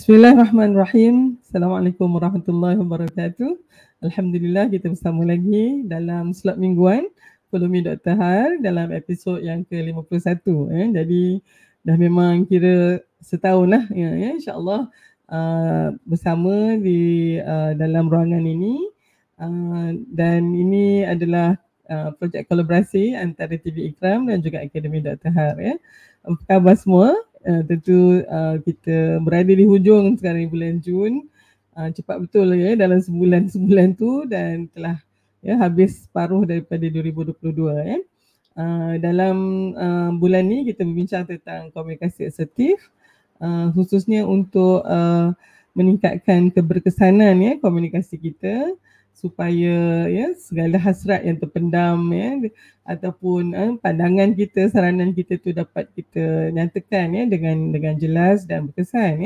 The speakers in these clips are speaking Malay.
Bismillahirrahmanirrahim. Assalamualaikum warahmatullahi wabarakatuh. Alhamdulillah kita bersama lagi dalam slot mingguan Follow Me Dr. Har dalam episod yang ke-51. Jadi dah memang kira setahun lah insyaAllah bersama di dalam ruangan ini. Dan ini adalah projek kolaborasi antara TV Ikram dan juga Akademi Dr. Har. Apa khabar semua? Tentu kita berada di hujung sekarang bulan Jun. Cepat betul dalam sebulan tu dan telah habis separuh daripada 2022. Dalam bulan ni kita berbincang tentang komunikasi asertif, khususnya untuk meningkatkan keberkesanan komunikasi kita supaya segala hasrat yang terpendam ataupun pandangan kita, saranan kita tu dapat kita nyatakan dengan jelas dan berkesan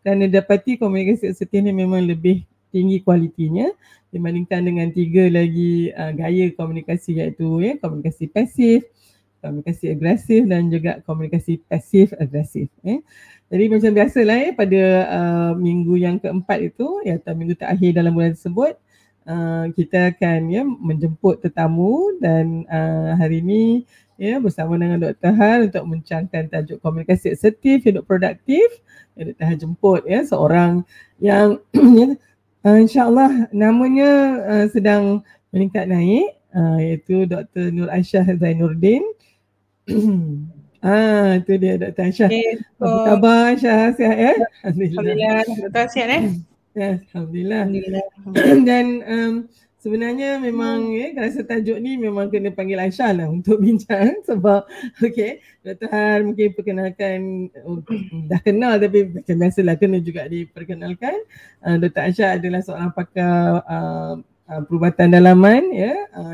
kerana dapati komunikasi asertif ni memang lebih tinggi kualitinya dibandingkan dengan 3 lagi gaya komunikasi, iaitu komunikasi pasif, komunikasi agresif dan juga komunikasi pasif agresif. Jadi macam biasalah pada minggu yang keempat itu atau minggu terakhir dalam bulan tersebut, kita akan menjemput tetamu dan hari ini bersama dengan Dr. Har untuk membincangkan tajuk komunikasi asertif hidup produktif. Dr. Har jemput seorang yang insyaAllah namanya sedang meningkat naik, iaitu Dr. Nur Aisyah Zainuddin. Itu dia Dr. Aisyah. Okay, apa khabar Aisyah? Sihat ya? Alhamdulillah. Dr. sihat Alhamdulillah. Dan sebenarnya memang rasa tajuk ni memang kena panggil Aisyah lah untuk bincang sebab Dr. Har mungkin perkenalkan, dah kenal tapi macam biasalah kena juga diperkenalkan. Dr. Aisyah adalah seorang pakar perubatan dalaman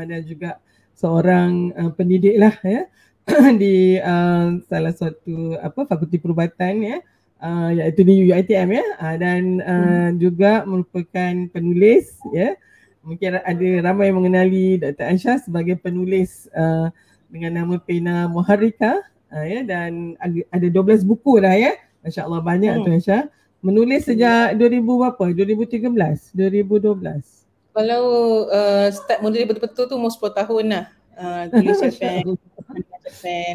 dan juga seorang pendidik lah di salah satu fakulti perubatan iaitu di UiTM dan juga merupakan penulis Mungkin ada ramai yang mengenali Dr. Aisyah sebagai penulis dengan nama Pena Muharrika dan ada 12 buku dah Masya-Allah banyak tu Aisyah. Menulis sejak 2000 berapa? 2013, 2012. Kalau start menulis betul-betul tu umur 10 tahun lah. Tulis cerpen.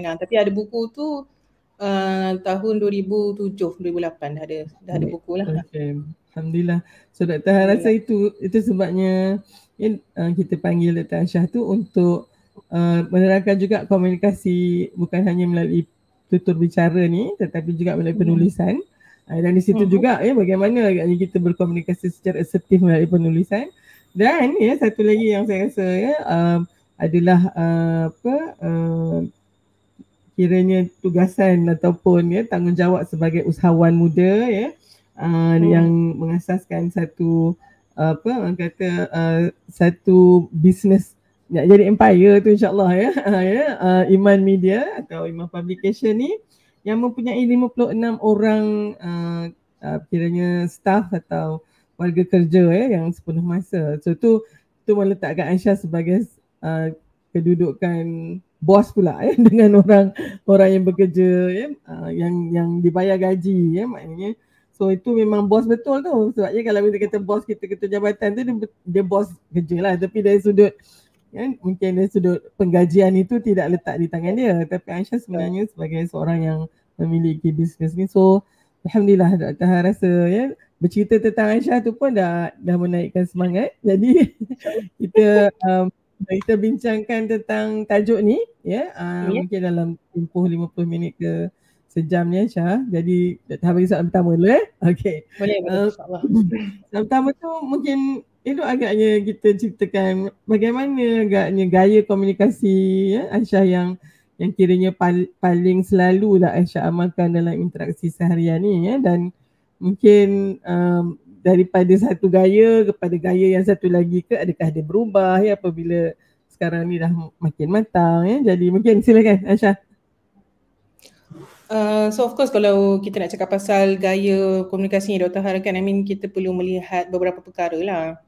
Tapi ada buku tu tahun 2007, 2008 dah ada buku lah. Okay. Alhamdulillah. So Dr. Har rasa itu sebabnya kita panggil Dr. Aisyah tu untuk menerangkan juga komunikasi bukan hanya melalui tutur bicara ni tetapi juga melalui penulisan. Dan di situ juga bagaimana agaknya kita berkomunikasi secara asertif melalui penulisan. Dan satu lagi yang saya rasa adalah kiranya tugasan ataupun tanggungjawab sebagai usahawan muda yang mengasaskan satu orang kata satu bisnes nak jadi empire tu insyaAllah Iman Media atau Iman Publication ni yang mempunyai 56 orang kiranya staff atau warga kerja yang sepenuh masa. So tu meletakkan Aisyah sebagai kedudukan bos pula dengan orang yang bekerja yang dibayar gaji maknanya. So itu memang bos betul tu. Sebabnya kalau kita kata bos kita ketua jabatan tu dia bos kerja lah, tapi dari sudut mungkin dari sudut penggajian itu tidak letak di tangan dia. Tapi Aisyah sebenarnya sebagai seorang yang memiliki bisnes ni, so alhamdulillah Dr. Har rasa bercerita tentang Aisyah tu pun dah menaikkan semangat. Jadi kita bincangkan tentang tajuk ni mungkin dalam tempoh 50 minit ke sejam ni Aisyah. Jadi Dr. Har bagi soalan pertama dulu Okey. Boleh insyaAllah. Soalan pertama tu mungkin elok agaknya kita ceritakan bagaimana agaknya gaya komunikasi Aisyah yang kiranya paling selalu lah Aisyah amalkan dalam interaksi seharian ni dan mungkin daripada satu gaya kepada gaya yang satu lagi ke, adakah dia berubah apabila sekarang ni dah makin matang Jadi mungkin silakan Aisyah. So of course kalau kita nak cakap pasal gaya komunikasi Dr. Har kan, kita perlu melihat beberapa perkara lah.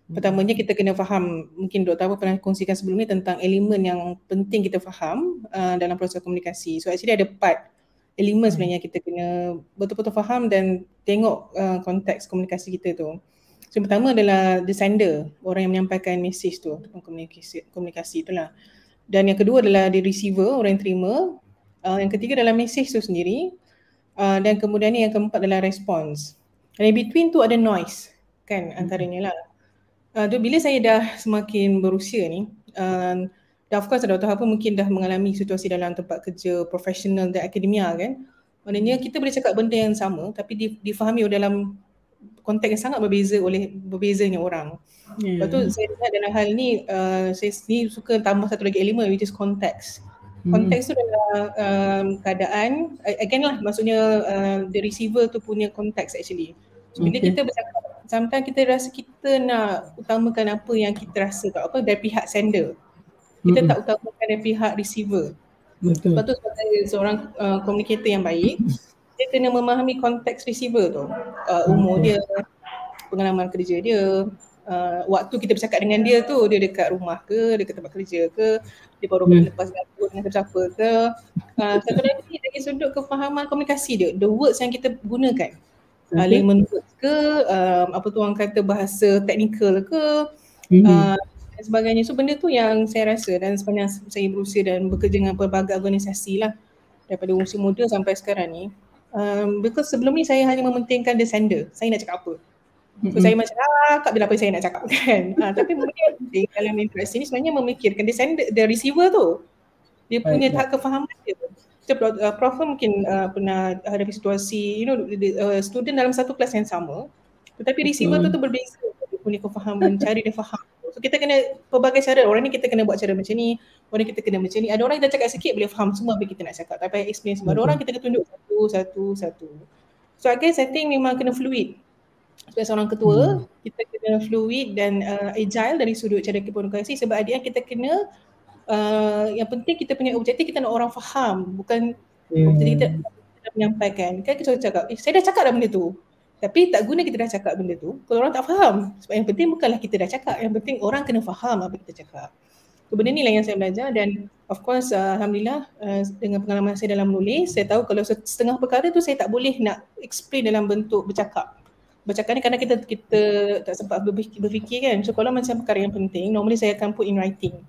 Pertamanya kita kena faham, mungkin Dr. Har pernah kongsikan sebelum ni tentang elemen yang penting kita faham dalam proses komunikasi. So actually ada part elemen sebenarnya kita kena betul-betul faham dan tengok konteks komunikasi kita tu. So, yang pertama adalah the sender, orang yang menyampaikan message tu, komunikasi itulah. Dan yang kedua adalah the receiver, orang yang terima. Yang ketiga adalah message tu sendiri. Dan kemudian ni yang keempat adalah response. Dan in between tu ada noise kan antaranya lah. Bila saya dah semakin berusia ni, dah of course Dr. Harper mungkin dah mengalami situasi dalam tempat kerja profesional dan akademia kan. Maknanya kita boleh cakap benda yang sama tapi difahami dalam konteks yang sangat berbeza oleh berbezanya orang. Lepas tu saya lihat dalam hal ni, saya ni suka tambah satu lagi elemen which is context. Konteks tu adalah keadaan, again lah maksudnya the receiver tu punya konteks actually. So, bila kita bercakap, sometimes kita rasa kita nak utamakan apa yang kita rasa dari pihak sender. Kita tak utamakan dari pihak receiver. Betul. Lepas tu sebagai seorang communicator yang baik, dia kena memahami konteks receiver tu. Umur dia, pengalaman kerja dia, waktu kita bercakap dengan dia tu, dia dekat rumah ke, dekat tempat kerja ke, dia baru lepas gabut dengan siapa ke. Satu lagi dari sudut kefahaman komunikasi dia, the words yang kita gunakan. Layman words ke, apa tu orang kata bahasa teknikal ke, dan sebagainya. So benda tu yang saya rasa dan sepanjang saya berusia dan bekerja dengan pelbagai organisasi lah daripada usia muda sampai sekarang ni, because sebelum ni saya hanya mementingkan the sender, saya nak cakap apa. So saya macam cakap bila apa saya nak cakap kan. Tapi mungkin dalam interaksi ni sebenarnya memikirkan the sender, the receiver tu, dia punya tahap kefahaman dia. Prof mungkin pernah hadapi situasi, student dalam satu kelas yang sama, tetapi receiver tu berbeza, dia punya kefahaman, cara dia faham. So kita kena pelbagai cara, orang ni kita kena buat cara macam ni, orang ni kita kena macam ni. Ada orang kita cakap sikit boleh faham semua apa kita nak cakap, tak payah explain semua. Ada orang kita kena tunjuk satu. So I guess I think memang kena fluid. Sebagai seorang ketua, kita kena fluid dan agile dari sudut cara komunikasi sebab kita kena yang penting kita punya objektif kita nak orang faham, bukan objektif kita menyampaikan. Kan kita cakap, saya dah cakap dah benda tu. Tapi tak guna kita dah cakap benda tu kalau orang tak faham. Sebab yang penting bukanlah kita dah cakap, yang penting orang kena faham apa kita cakap. So benda ni lah yang saya belajar dan of course Alhamdulillah dengan pengalaman saya dalam menulis, saya tahu kalau setengah perkara tu saya tak boleh nak explain dalam bentuk bercakap. Bercakap ni kerana kita tak sempat berfikir kan. So kalau macam perkara yang penting, normally saya akan put in writing.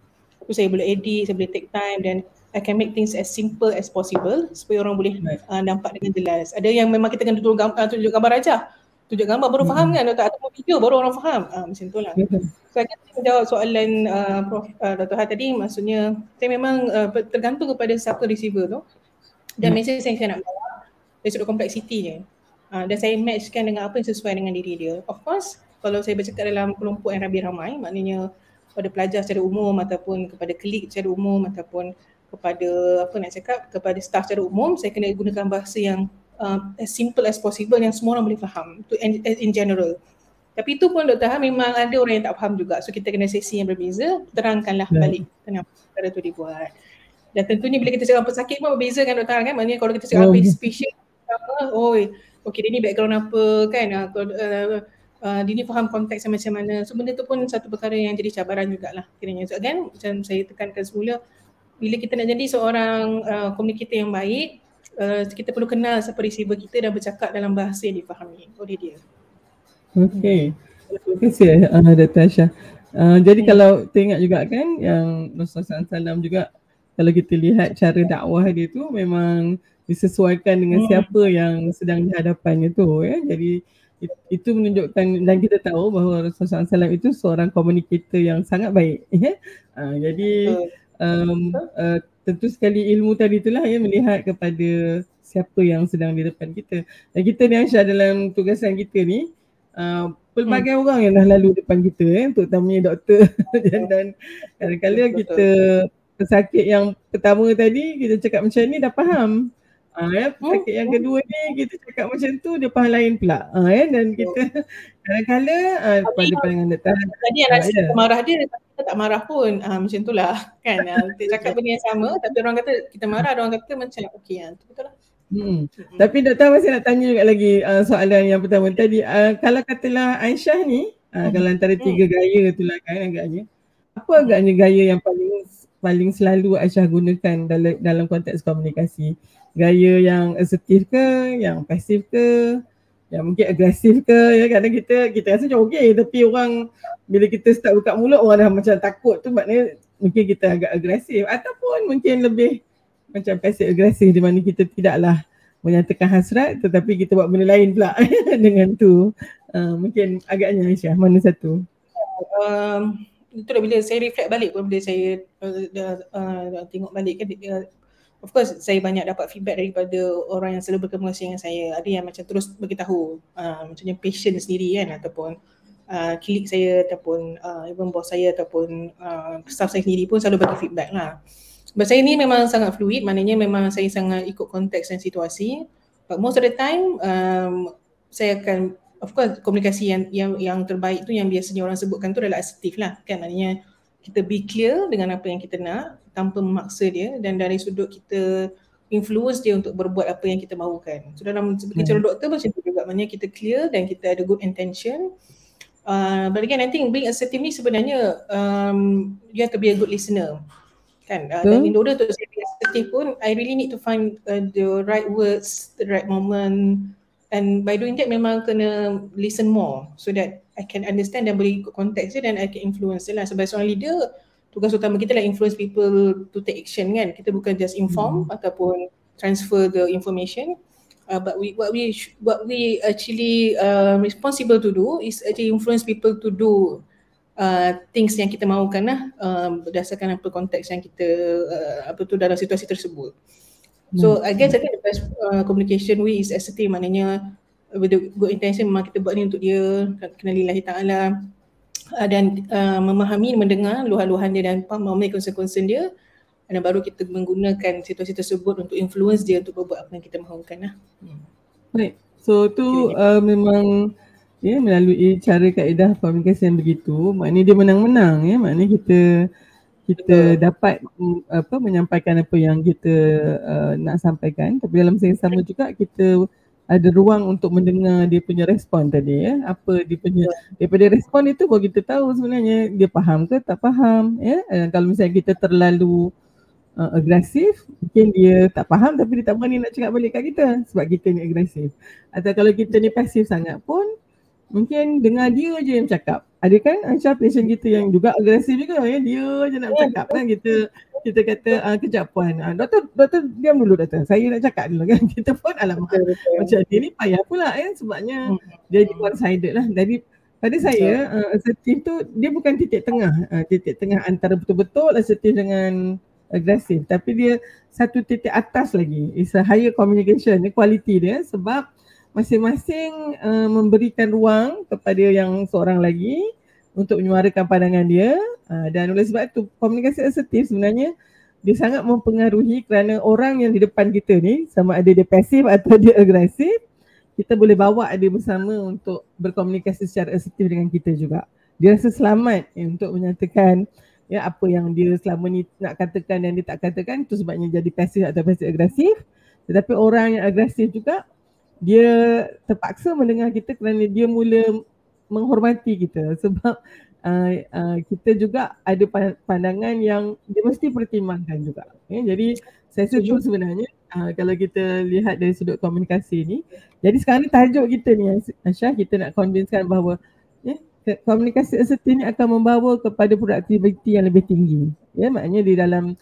So saya boleh edit, saya boleh take time dan I can make things as simple as possible supaya orang boleh nampak dengan jelas. Ada yang memang kita kena tunjuk gambar aja. Tunjuk gambar baru faham kan, atau video baru orang faham. Macam tu lah. So I akan menjawab soalan Prof. Dr. Har tadi, maksudnya saya memang tergantung kepada siapa receiver tu dan message yang saya nak bawa dari sudut kompleksitinya. Dan saya matchkan dengan apa yang sesuai dengan diri dia. Of course, kalau saya bercakap dalam kelompok yang lebih ramai, maknanya kepada pelajar secara umum ataupun kepada klik secara umum ataupun kepada kepada staff secara umum, saya kena gunakan bahasa yang as simple as possible yang semua orang boleh faham. Itu in general. Tapi itu pun Dr. Har memang ada orang yang tak faham juga. So kita kena sesi yang berbeza, terangkanlah balik kenapa perkara tu dibuat. Dan tentunya bila kita cakap apa sakit pun berbeza kan Dr. Har kan. Maknanya kalau kita cakap apa spesial sama, okey dia ni background apa kan. Dia ni faham konteks macam mana. So benda tu pun satu perkara yang jadi cabaran jugalah kiranya. So again macam saya tekankan semula, bila kita nak jadi seorang communicator yang baik, kita perlu kenal siapa receiver kita dan bercakap dalam bahasa yang difahami oleh dia. Okey. Terima kasih Dr. Aisyah. Jadi kalau tengok juga kan yang Rasulullah SAW juga, kalau kita lihat cara dakwah dia tu memang disesuaikan dengan siapa yang sedang di hadapannya tu ya. Jadi itu menunjukkan dan kita tahu bahawa Rasulullah SAW itu seorang communicator yang sangat baik ya. Jadi tentu sekali ilmu tadi itulah ya, melihat kepada siapa yang sedang di depan kita. Dan kita ni Aisyah dalam tugasan kita ni pelbagai orang yang dah lalu depan kita terutamanya doktor dan kadang-kadang kita pesakit yang pertama tadi kita cakap macam ni dah faham. Pesakit yang kedua ni kita cakap macam tu dia faham lain pula. Dan kita kadang-kadang pada pandangan doktor tadi yang rasa marah dia kita tak marah pun. Macam itulah kan. Kita cakap benda yang sama tapi orang kata kita marah, orang kata macam okey betul lah. Tapi doktor masih nak tanya juga lagi soalan yang pertama tadi. Kalau katalah Aisyah ni kalau antara tiga gaya itulah kan agaknya, apa agaknya gaya yang paling paling selalu Aisyah gunakan dalam konteks komunikasi? Gaya yang asertif ke, yang pasif ke, yang mungkin agresif ke? Ya, kadang kita rasa macam okey, tapi orang bila kita start buka mulut orang dah macam takut tu, maknanya mungkin kita agak agresif, ataupun mungkin lebih macam pasif agresif di mana kita tidaklah menyatakan hasrat tetapi kita buat benda lain pula dengan tu. Mungkin agaknya Aisyah, mana satu? Itulah bila saya reflect balik pun, bila saya tengok balik kan, of course saya banyak dapat feedback daripada orang yang selalu berkomunikasi dengan saya. Ada yang macam terus beritahu, macamnya patient sendiri kan, ataupun klik saya, ataupun even bos saya, ataupun staff saya sendiri pun selalu bagi feedback lah. Sebab saya ni memang sangat fluid, maknanya memang saya sangat ikut konteks dan situasi. But most of the time saya akan, of course komunikasi yang terbaik tu yang biasanya orang sebutkan tu adalah asertif lah kan, maknanya kita be clear dengan apa yang kita nak tanpa memaksa dia, dan dari sudut kita influence dia untuk berbuat apa yang kita mahukan. So dalam sebagai calon doktor macam tu juga, maknanya kita clear dan kita ada good intention. But again, I think being assertive ni sebenarnya you have to be a good listener kan. Dan in order to be assertive pun, I really need to find the right words, the right moment, and by doing that memang kena listen more so that I can understand dan boleh ikut konteks dia, dan I can influence dia lah. Sebagai seorang leader, tugas utama kita lah influence people to take action kan. Kita bukan just inform ataupun transfer the information, but what we actually responsible to do is actually influence people to do things yang kita mahukan lah, berdasarkan apa konteks yang kita dalam situasi tersebut. So I guess the best communication way is assertive, maknanya with the good intention, memang kita buat ni untuk dia, kena lillahi ta'ala, dan memahami, mendengar luahan-luahan dia dan memahami concern dia, dan baru kita menggunakan situasi tersebut untuk influence dia untuk berbuat apa yang kita mahukan lah. Baik, so tu memang melalui cara kaedah komunikasi yang begitu, maknanya dia menang-menang ya, maknanya kita dapat menyampaikan apa yang kita nak sampaikan, tapi dalam masa yang sama juga kita ada ruang untuk mendengar dia punya respon tadi ya, apa dia punya, daripada respon itu baru kita tahu sebenarnya dia faham ke tak faham ya. Kalau misalnya kita terlalu agresif, mungkin dia tak faham tapi dia tak berani nak cakap balik kat kita sebab kita ni agresif. Atau kalau kita ni pasif sangat pun, mungkin dengar dia je yang cakap. Ada kan Aisyah patient kita yang juga agresif juga ya, dia je nak cakap kan, kita kata kejap puan, doktor diam dulu doktor, saya nak cakap dulu kan. Kita pun alamak macam dia ni payah pula ya, sebabnya dia di one sided lah. Jadi pada saya assertif tu dia bukan titik tengah antara betul-betul assertif dengan agresif, tapi dia satu titik atas lagi. It's a higher communication, quality dia, sebab masing-masing memberikan ruang kepada yang seorang lagi untuk menyuarakan pandangan dia, dan oleh sebab itu komunikasi asertif sebenarnya dia sangat mempengaruhi, kerana orang yang di depan kita ni sama ada dia pasif atau dia agresif, kita boleh bawa dia bersama untuk berkomunikasi secara asertif dengan kita juga. Dia rasa selamat untuk menyatakan ya apa yang dia selama ni nak katakan dan dia tak katakan, itu sebabnya jadi pasif atau pasif agresif. Tetapi orang yang agresif juga dia terpaksa mendengar kita kerana dia mula menghormati kita, sebab kita juga ada pandangan yang dia mesti pertimbangkan juga. Jadi saya setuju sebenarnya kalau kita lihat dari sudut komunikasi ni. Jadi sekarang ni tajuk kita ni Aisyah, kita nak convincekan bahawa komunikasi asertif ni akan membawa kepada produktiviti yang lebih tinggi. Ya, maknanya di dalam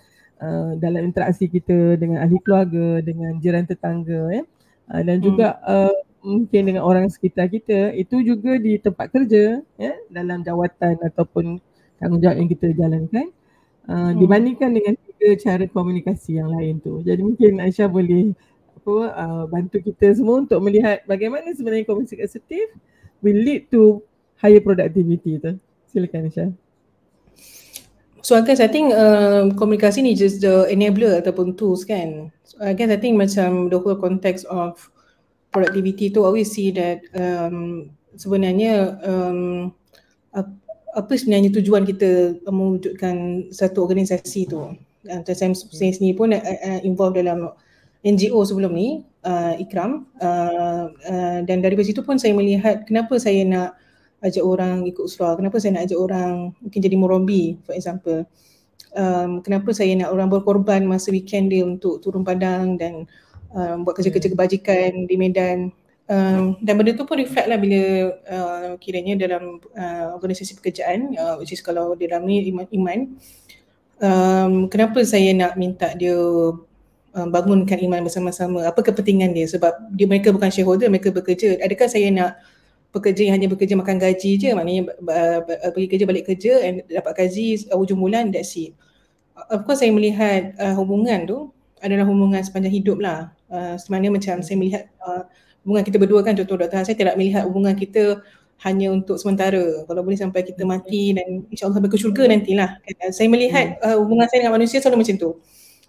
interaksi kita dengan ahli keluarga, dengan jiran tetangga ya. Dan juga mungkin dengan orang sekitar kita, itu juga di tempat kerja ya, dalam jawatan ataupun tanggungjawab yang kita jalankan, dibandingkan dengan tiga cara komunikasi yang lain tu. Jadi mungkin Aisyah boleh bantu kita semua untuk melihat bagaimana sebenarnya komunikasi asertif will lead to higher productivity tu. Silakan Aisyah. So I guess I think komunikasi ni just the enabler ataupun tools kan. So I guess I think macam the whole context of productivity tu, always see that sebenarnya apa sebenarnya tujuan kita mewujudkan satu organisasi tu. Saya sendiri pun involved dalam NGO sebelum ni, Ikram, dan dari situ pun saya melihat kenapa saya nak ajak orang ikut usrah, kenapa saya nak ajak orang mungkin jadi murabi for example. kenapa saya nak orang berkorban masa weekend dia untuk turun padang dan buat kerja-kerja kebajikan di medan. Dan benda tu pun reflect lah bila kiranya dalam organisasi pekerjaan, which is kalau dia dalam ni iman, kenapa saya nak minta dia bangunkan iman bersama-sama, apa kepentingan dia, sebab mereka bukan shareholder, mereka bekerja. Adakah saya nak pekerja yang hanya bekerja makan gaji je, maknanya pergi kerja balik kerja and dapat gaji hujung bulan, that's it. Of course saya melihat hubungan tu adalah hubungan sepanjang hidup lah. Sebenarnya macam saya melihat hubungan kita berdua kan, contoh Dr. Han, saya tidak melihat hubungan kita hanya untuk sementara, kalau boleh sampai kita mati dan insyaAllah ke syurga nantilah. Saya melihat hubungan saya dengan manusia selalu macam tu.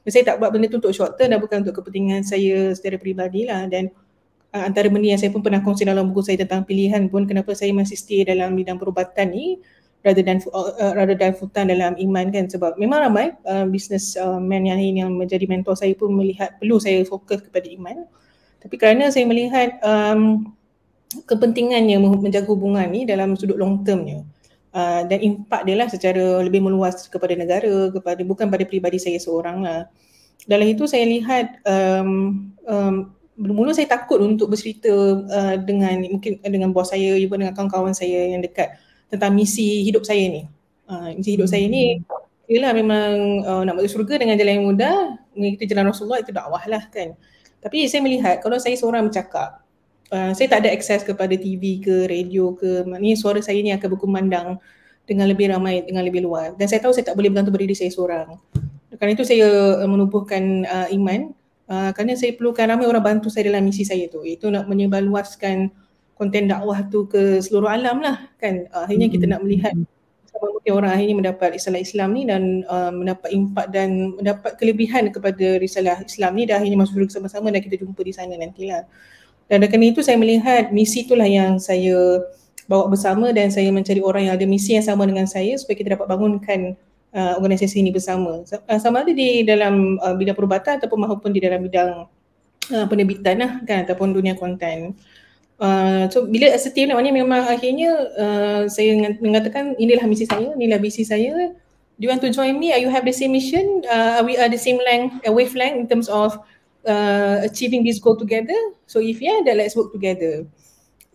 Saya tak buat benda tu untuk short term dan bukan untuk kepentingan saya secara peribadi lah. Dan antara benda yang saya pun pernah kongsi dalam buku saya tentang pilihan pun, kenapa saya masih stay dalam bidang perubatan ni rather than full time dalam iman kan, sebab memang ramai businessman yang lain yang menjadi mentor saya pun melihat perlu saya fokus kepada iman. Tapi kerana saya melihat kepentingannya menjaga hubungan ni dalam sudut long termnya, dan impak dia lah secara lebih meluas kepada negara, bukan pada peribadi saya seorang lah. Dalam itu saya lihat mula saya takut untuk bercerita mungkin dengan bos saya, juga dengan kawan-kawan saya yang dekat tentang misi hidup saya ni. Misi hidup saya ni ialah memang nak masuk syurga dengan jalan yang mudah, mengikuti jalan Rasulullah, itu dakwah lah kan. Tapi saya melihat kalau saya seorang bercakap, saya tak ada akses kepada TV ke radio ke, maknanya suara saya ni akan berkumandang dengan lebih ramai, dengan lebih luas. Dan saya tahu saya tak boleh bergantung pada diri saya seorang. Kerana itu saya menubuhkan iman, kerana saya perlukan ramai orang bantu saya dalam misi saya tu, iaitu nak menyebarluaskan konten dakwah tu ke seluruh alam lah kan. Akhirnya kita nak melihat sama mungkin orang akhirnya mendapat risalah Islam ni dan mendapat impak dan mendapat kelebihan kepada risalah Islam ni, dan akhirnya masuk syurga sama-sama dan kita jumpa di sana nantilah. Dan kerana itu saya melihat misi itulah yang saya bawa bersama, dan saya mencari orang yang ada misi yang sama dengan saya supaya kita dapat bangunkan organisasi ini bersama. Sama ada di dalam bidang perubatan ataupun di dalam bidang penerbitan lah kan, ataupun dunia konten. So bila as a team maknanya memang akhirnya saya mengatakan inilah misi saya, inilah visi saya. Do you want to join me? Are you have the same mission? We are the same wavelength in terms of achieving this goal together. So if then let's work together.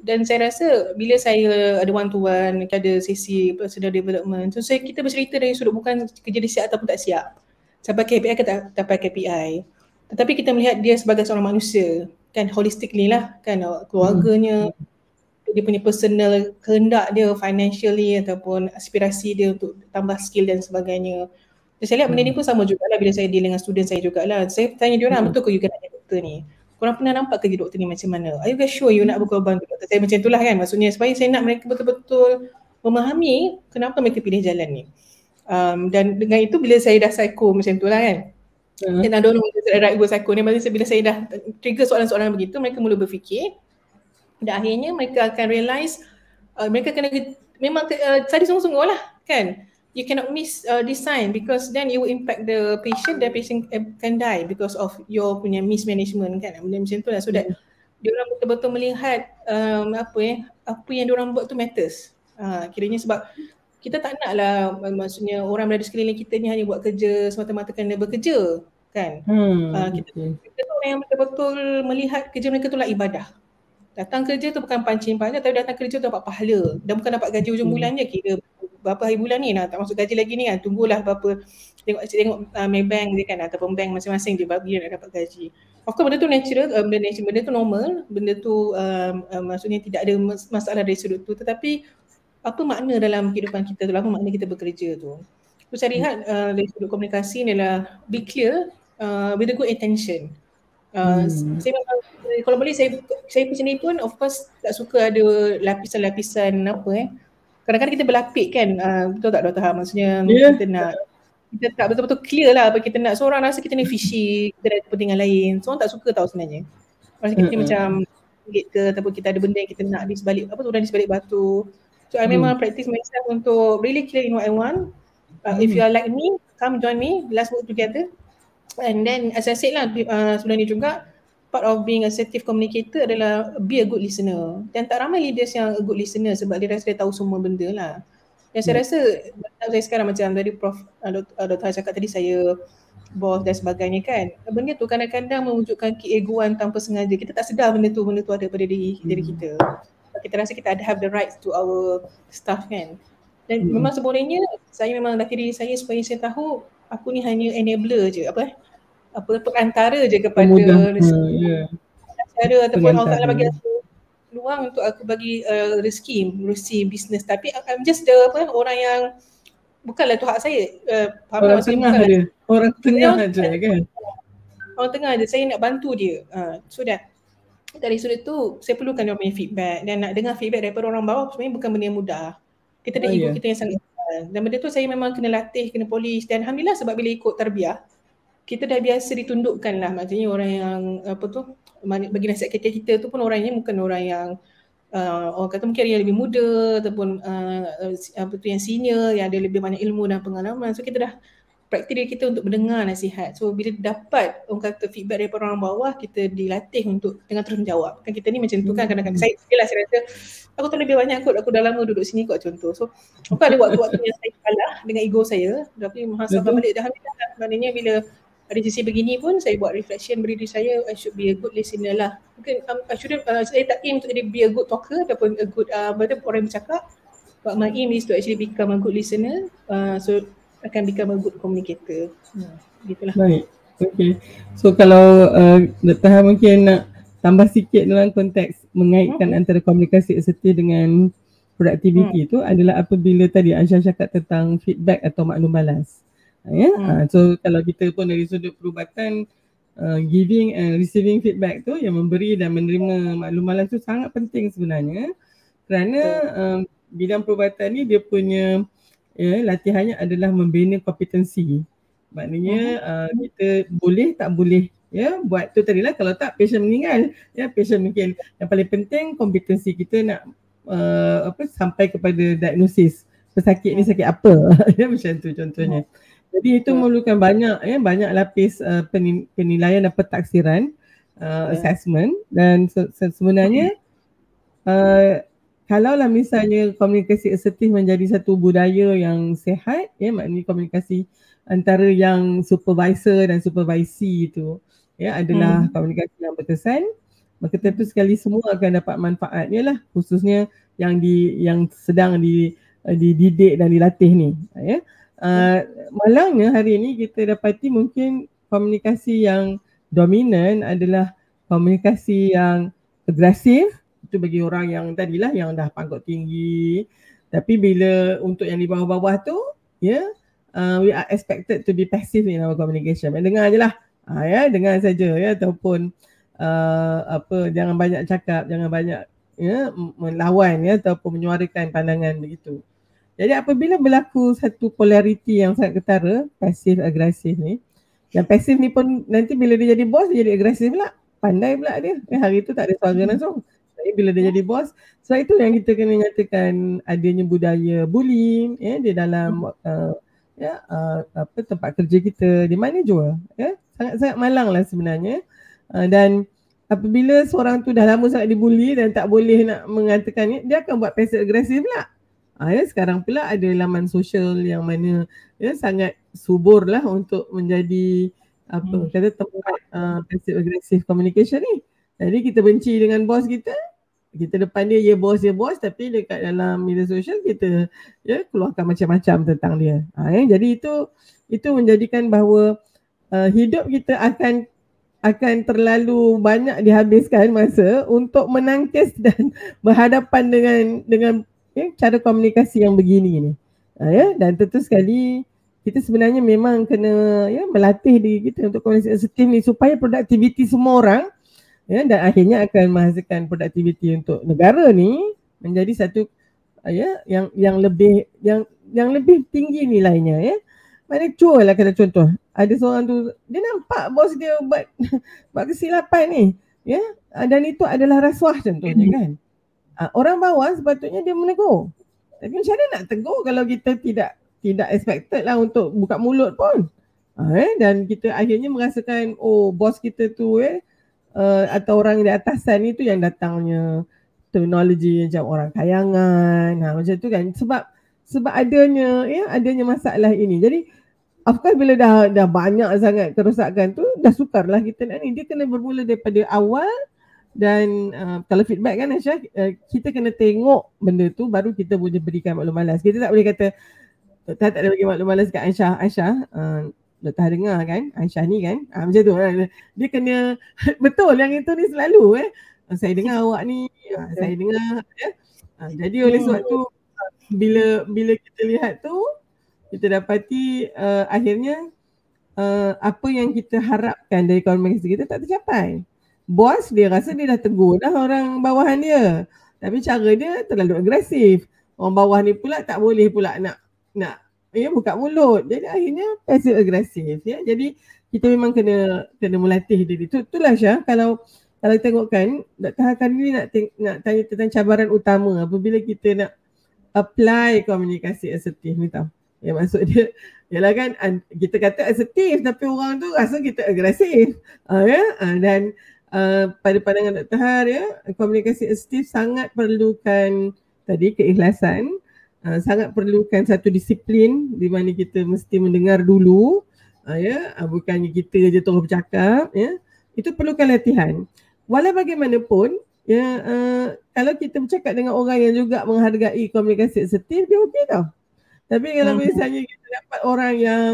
Dan saya rasa bila saya ada one to one, ada sesi personal development, so kita bercerita dari sudut bukan kerja dia siap ataupun tak siap, sampai KPI ke tak dapat KPI, tetapi kita melihat dia sebagai seorang manusia kan, holistically lah kan, keluarganya, dia punya personal kehendak dia, financially ataupun aspirasi dia untuk tambah skill dan sebagainya. Dan saya lihat benda ni pun sama jugalah bila saya deal dengan student saya jugalah. Saya tanya dia orang, betul ke you nak jadi doktor ni? Korang pernah nampak kerja doktor ni macam mana? Are you guys sure you nak berkorban untuk doktor? Saya macam itulah kan, maksudnya supaya saya nak mereka betul-betul memahami kenapa mereka pilih jalan ni. Dan dengan itu bila saya dah psycho macam itulah kan, dan I don't know whether the right word psycho ni, maksudnya bila saya dah trigger soalan-soalan begitu, mereka mula berfikir dan akhirnya mereka akan realise mereka kena memang cari sungguh-sungguh lah kan. You cannot miss this sign, because then it will impact the patient. The patient can die because of your punya mismanagement kan, benda macam tu lah. So that diorang betul-betul melihat apa yang diorang buat tu matters. Kiranya sebab kita tak nak lah, maksudnya orang berada sekeliling kita ni hanya buat kerja semata-mata kerana bekerja kan. Kita tu orang yang betul-betul melihat kerja mereka tu lah ibadah. Datang kerja tu bukan pancing pala, tapi datang kerja tu dapat pahala, dan bukan dapat gaji hujung bulan je, kira berapa hari bulan ni, tak masuk gaji lagi ni kan, tunggulah berapa, tengok Maybank dia kan, ataupun bank masing-masing dia bagi nak dapat gaji. Of course benda tu natural, benda tu normal, benda tu maksudnya tidak ada masalah dari sudut tu, tetapi apa makna dalam kehidupan kita tu, apa makna kita bekerja tu. So saya lihat dari sudut komunikasi ni adalah be clear with a good intention. Saya memang, kalau boleh saya pun sendiri pun of course tak suka ada lapisan-lapisan kadang-kadang kita berlapik kan, betul tak Dr. Ha? Maksudnya kita tak betul-betul clear lah apa kita nak. So orang rasa kita ni fishy, kita ada kepentingan lain. So orang tak suka tahu sebenarnya. Rasa kita macam ke, ataupun kita ada benda yang kita nak di sebalik di sebalik batu. So I memang practice myself untuk really clear in what I want. If you are like me, come join me, let's work together. And then as I said lah, sebenarnya juga part of being assertive communicator adalah be a good listener. Dan tak ramai leaders yang a good listener sebab dia rasa dia tahu semua benda lah. Yang saya rasa saya sekarang macam tadi Prof Dr. cakap tadi, saya bos dan sebagainya kan, benda tu kadang-kadang mewujudkan keegoan tanpa sengaja. Kita tak sedar benda tu ada pada diri kita. Kita rasa kita ada have the rights to our staff kan. Dan memang sebenarnya saya memang latih diri saya supaya saya tahu aku ni hanya enabler je, perantara je kepada rezeki. Cara ataupun Allah Ta'ala bagi aku peluang untuk aku bagi rezeki bisnes, tapi I'm just orang yang bukanlah tu hak saya. Orang tengah dia. Orang tengah aja kan. Orang tengah aja, saya nak bantu dia. So dah dari sudut tu saya perlukan dia punya feedback, dan nak dengar feedback daripada orang bawah sebenarnya bukan benda yang mudah. Kita ada ego kita yang sangat besar, dan benda tu saya memang kena latih, kena polish. Dan alhamdulillah sebab bila ikut tarbiyah kita dah biasa ditundukkan lah, maksudnya orang yang bagi nasihat kita tu pun orangnya bukan orang yang orang kata mungkin yang lebih muda ataupun yang senior, yang ada lebih banyak ilmu dan pengalaman. So kita dah praktis diri kita untuk mendengar nasihat. So bila dapat orang kata feedback daripada orang bawah, kita dilatih untuk dengan terus menjawab. Kan kita ni macam tu kan, kadang-kadang saya rasa aku tu lebih banyak kot, aku dah lama duduk sini kot contoh. So aku ada waktu-waktu yang saya kalah dengan ego saya, tapi muhasabah balik dah alhamdulillah. Maknanya bila ada sisi begini pun saya buat reflection berdiri saya, I should be a good listener lah. Mungkin saya tak aim untuk jadi be a good talker ataupun a good orang yang bercakap, but my aim is to actually become a good listener, so akan become a good communicator. Gitulah. Baik. Okay. So kalau Dr. Han mungkin nak tambah sikit dalam konteks mengaitkan antara komunikasi asertif dengan productivity tu adalah apabila tadi Aisyah cakap tentang feedback atau maklum balas. So kalau kita pun dari sudut perubatan, giving and receiving feedback tu, yang memberi dan menerima maklum balas tu sangat penting sebenarnya, kerana bidang perubatan ni dia punya latihannya adalah membina kompetensi. Maknanya kita boleh tak boleh buat tu tadilah, kalau tak patient meninggal, patient mungkin. Yang paling penting kompetensi kita nak sampai kepada diagnosis pesakit ni sakit apa. Macam tu contohnya. Jadi itu memerlukan banyak lapis penilaian dan pentaksiran, assessment. Dan sebenarnya kalaulah misalnya komunikasi asertif menjadi satu budaya yang sihat, maknanya komunikasi antara yang supervisor dan supervisee itu adalah komunikasi yang berkesan, maka tentu sekali semua akan dapat manfaatnya lah, khususnya yang sedang dididik dan dilatih ni. Malangnya hari ini kita dapati mungkin komunikasi yang dominan adalah komunikasi yang agresif. Itu bagi orang yang tadilah yang dah pangkat tinggi. Tapi bila untuk yang di bawah-bawah tu, we are expected to be passive in our communication. Dengar je lah. Dengar saja ataupun jangan banyak cakap, jangan banyak melawan ataupun menyuarakan pandangan begitu. Jadi apabila berlaku satu polariti yang sangat ketara, pasif agresif ni, yang pasif ni pun nanti bila dia jadi bos, dia jadi agresif pula. Pandai pula dia. Hari tu tak ada suara langsung. Tapi bila dia jadi bos, sebab itu yang kita kena nyatakan adanya budaya bullying di dalam tempat kerja kita, di mana jua. Sangat-sangat malang lah sebenarnya. Dan apabila seorang tu dah lama sangat dibuli dan tak boleh nak mengatakan, dia akan buat pasif agresif pula. Sekarang pula ada laman sosial yang mana sangat subur lah untuk menjadi tempat passive aggressive communication ni. Jadi kita benci dengan bos kita depan dia bos, tapi dekat dalam media sosial kita keluarkan macam-macam tentang dia. Jadi itu menjadikan bahawa hidup kita akan terlalu banyak dihabiskan masa untuk menangkis dan berhadapan dengan cara komunikasi yang begini ni. Dan tentu sekali kita sebenarnya memang kena melatih diri kita untuk komunikasi asertif ni supaya produktiviti semua orang dan akhirnya akan menghasilkan produktiviti untuk negara ni menjadi satu yang lebih tinggi nilainya. Maknanya cuba lah kata contoh, ada seorang tu dia nampak bos dia buat kesilapan ni dan itu adalah rasuah contohnya kan. Orang bawah sepatutnya dia menegur. Tapi macam mana nak tegur kalau kita tidak expected lah untuk buka mulut pun. Dan kita akhirnya merasakan bos kita tu atau orang di atasan itu yang datangnya terminologi macam orang kayangan. Macam tu kan. Sebab sebab adanya masalah ini. Jadi of course bila dah banyak sangat kerosakan tu, dah sukarlah kita nak ni. Dia kena bermula daripada awal. Dan kalau feedback kan Aisyah, kita kena tengok benda tu baru kita boleh berikan maklum malas. Kita tak boleh kata tak ada bagi maklum malas kat Aisyah, Dr. dengar kan, Aisyah ni kan, macam tu lah. Dia kena betul yang itu ni selalu saya dengar awak ni, saya dengar jadi oleh sebab tu bila kita lihat tu, kita dapati akhirnya apa yang kita harapkan dari komunikasi kita tak tercapai. Bos dia rasa dia dah tegur dah orang bawahan dia, tapi cara dia terlalu agresif. Orang bawah ni pula tak boleh pula nak buka mulut. Jadi akhirnya passive agresif ya. Jadi kita memang kena melatih diri. Itulah Syah, kalau tengokkan Dr. Hakan ni nak tanya tentang cabaran utama apabila kita nak apply komunikasi asertif ni tau. Ya, maksud dia ialah kan kita kata asertif tapi orang tu rasa kita agresif. Dan pada pandangan Dr. Har komunikasi asertif sangat perlukan tadi keikhlasan, sangat perlukan satu disiplin di mana kita mesti mendengar dulu, bukannya kita je terus bercakap, itu perlukan latihan. Walau bagaimanapun kalau kita bercakap dengan orang yang juga menghargai komunikasi asertif, dia okey tau. Tapi kalau misalnya kita dapat orang yang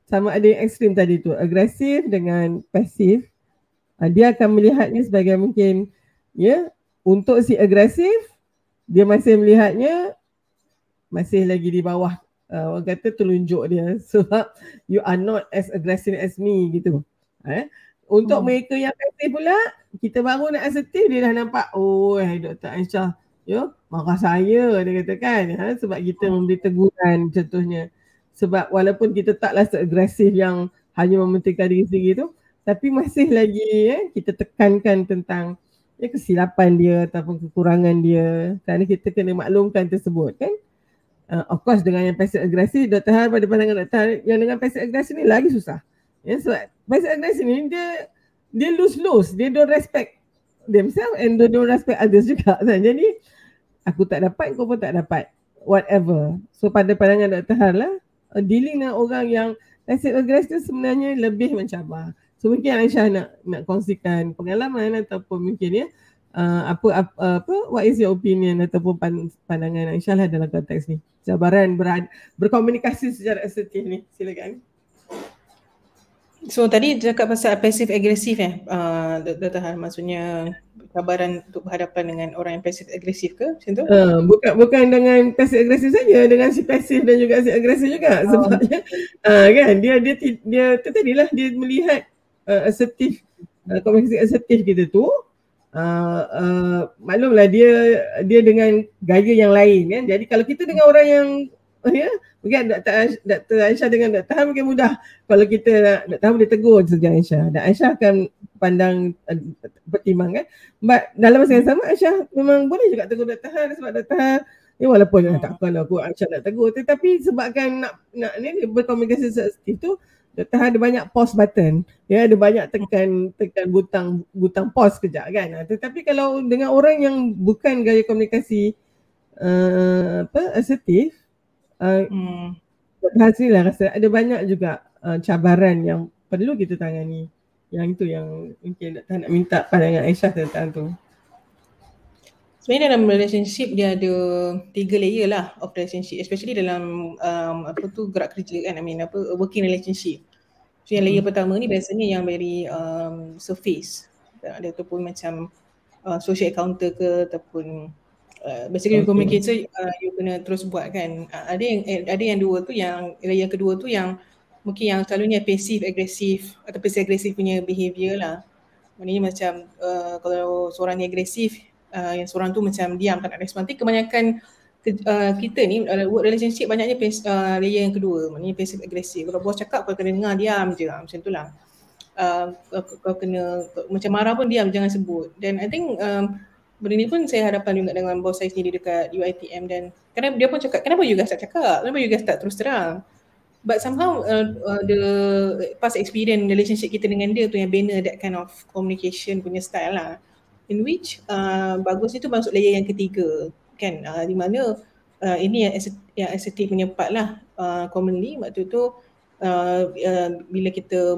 sama ada yang ekstrim tadi tu, agresif dengan pasif, dia akan melihatnya sebagai mungkin untuk si agresif dia masih melihatnya masih lagi di bawah orang kata telunjuk dia, sebab you are not as aggressive as me gitu. Untuk mereka yang pasif pula, kita baru nak asertif, dia dah nampak Dr. Aisyah marah saya, dia katakan sebab kita memberi teguran contohnya. Sebab walaupun kita taklah seagresif yang hanya mementingkan diri sendiri tu, tapi masih lagi kita tekankan tentang kesilapan dia ataupun kekurangan dia, kerana kita kena maklumkan tersebut kan. Of course dengan yang passive agresif, Dr. Har pada pandangan Dr. Har, yang dengan passive agresif ni lagi susah. Sebab passive agresif ni dia lose, dia don't respect themselves and they don't respect others juga kan. Jadi aku tak dapat, kau pun tak dapat, whatever. So pada pandangan Dr. Har lah, dealing dengan orang yang passive agresif sebenarnya lebih mencabar. So mungkin Aisyah nak kongsikan pengalaman ataupun mungkin what is your opinion ataupun pandangan Aisyah lah dalam konteks ni, cabaran berkomunikasi secara asertif ni. Silakan. So tadi cakap pasal pasif agresif Dr. Han, maksudnya cabaran untuk berhadapan dengan orang yang pasif agresif ke macam tu? Bukan dengan pasif agresif saja, dengan si pasif dan juga si agresif juga. Sebabnya kan dia tu tadilah dia melihat asertif, komunikasi asertif kita tu maklumlah dia dengan gaya yang lain kan. Jadi kalau kita dengan orang yang mungkin Dr. Aisyah dengan Dr. Han mungkin mudah. Kalau kita Dr. Han boleh tegur saja Aisyah, dan Aisyah akan pandang pertimbang kan. But dalam masa yang sama Aisyah memang boleh juga tegur Dr. Han, sebab Dr. Han walaupun tak apalah aku Aisyah nak tegur, tetapi sebabkan nak ni berkomunikasi asertif tu, Dr. Han ada banyak pause button, ada banyak tekan butang pause kejap kan. Tetapi kalau dengan orang yang bukan gaya komunikasi asertif, Dr. lah rasa ada banyak juga cabaran yang perlu kita tangani. Yang itu yang mungkin Dr. nak minta pandangan Aisyah tentang tu. Sebenarnya dalam relationship dia ada 3 layer lah of relationship, especially dalam gerak kerja kan, working relationship. So yang layer pertama ni biasanya yang very surface, ada ataupun macam social encounter ke, ataupun basically communicator you kena terus buat kan. Ada yang dua tu, yang layer kedua tu yang mungkin yang selalunya passive agresif atau passive agresif punya behavior lah. Maknanya macam kalau seorang ni agresif, yang seorang tu macam diam tak nak respon. Nanti kebanyakan kita ni work relationship banyaknya layer yang kedua, maknanya passive agresif. Kalau bos cakap kau kena dengar, diam je macam tu lah. Kau kena macam marah pun diam, jangan sebut. Dan I think benda ni pun saya hadapan juga dengan bos saya sendiri dekat UiTM, dan kadang dia pun cakap, kenapa you guys tak cakap? Kenapa you guys tak terus terang? But somehow the past experience relationship kita dengan dia tu yang bina that kind of communication punya style lah. In which bagusnya tu masuk layer yang ketiga kan, di mana ini yang assertive punya part lah. Commonly waktu tu bila kita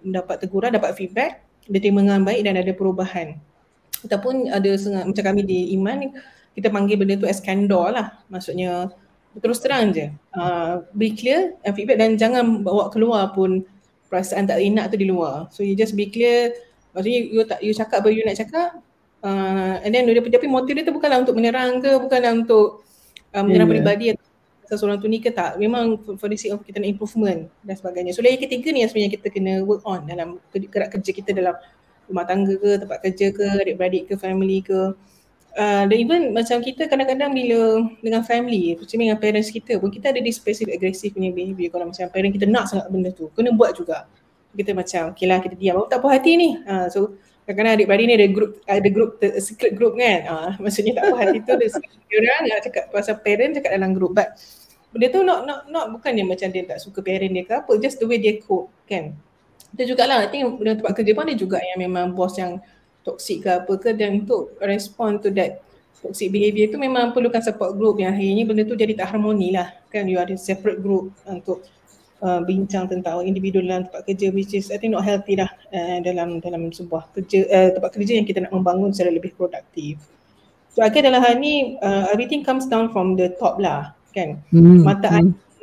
mendapat teguran, dapat feedback, dia terima dengan baik dan ada perubahan. Ataupun ada macam kami di Iman, kita panggil benda tu as candor lah. Maksudnya terus terang je, be clear feedback dan jangan bawa keluar pun perasaan tak enak tu di luar. So you just be clear, maksudnya you cakap apa you nak cakap, and then tapi motif dia tu bukanlah untuk menyerang ke, bukanlah untuk menyerang peribadi atau seorang tu ni ke tak. Memang for the sake of kita nak improvement dan sebagainya. So layer ketiga ni yang sebenarnya kita kena work on dalam gerak kerja kita dalam rumah tangga ke, tempat kerja ke, adik-beradik ke, family ke. Dan even macam kita kadang-kadang bila dengan family, macam dengan parents kita pun, kita ada this passive aggressive punya behavior. Kalau macam parent kita nak sangat benda tu, kena buat juga. Kita macam, okay lah kita diam, tak puas hati ni. So kadang-kadang adik-beradik ni ada group secret group kan. Maksudnya tak puas hati tu ada orang nak cakap pasal parent, cakap dalam group. But benda tu not bukan dia macam dia tak suka parent dia ke apa, just the way dia cope kan. Itu jugalah, I think dalam tempat kerja pun ada juga yang memang bos yang toxic ke apa ke, dan untuk respond to that toxic behavior tu memang perlukan support group yang akhirnya benda tu jadi tak harmoni lah kan. You ada separate group untuk bincang tentang individu dalam tempat kerja, which is I think not healthy lah dalam sebuah kerja, tempat kerja yang kita nak membangun secara lebih produktif. So akhirnya dalam hal ni everything comes down from the top lah kan. Mata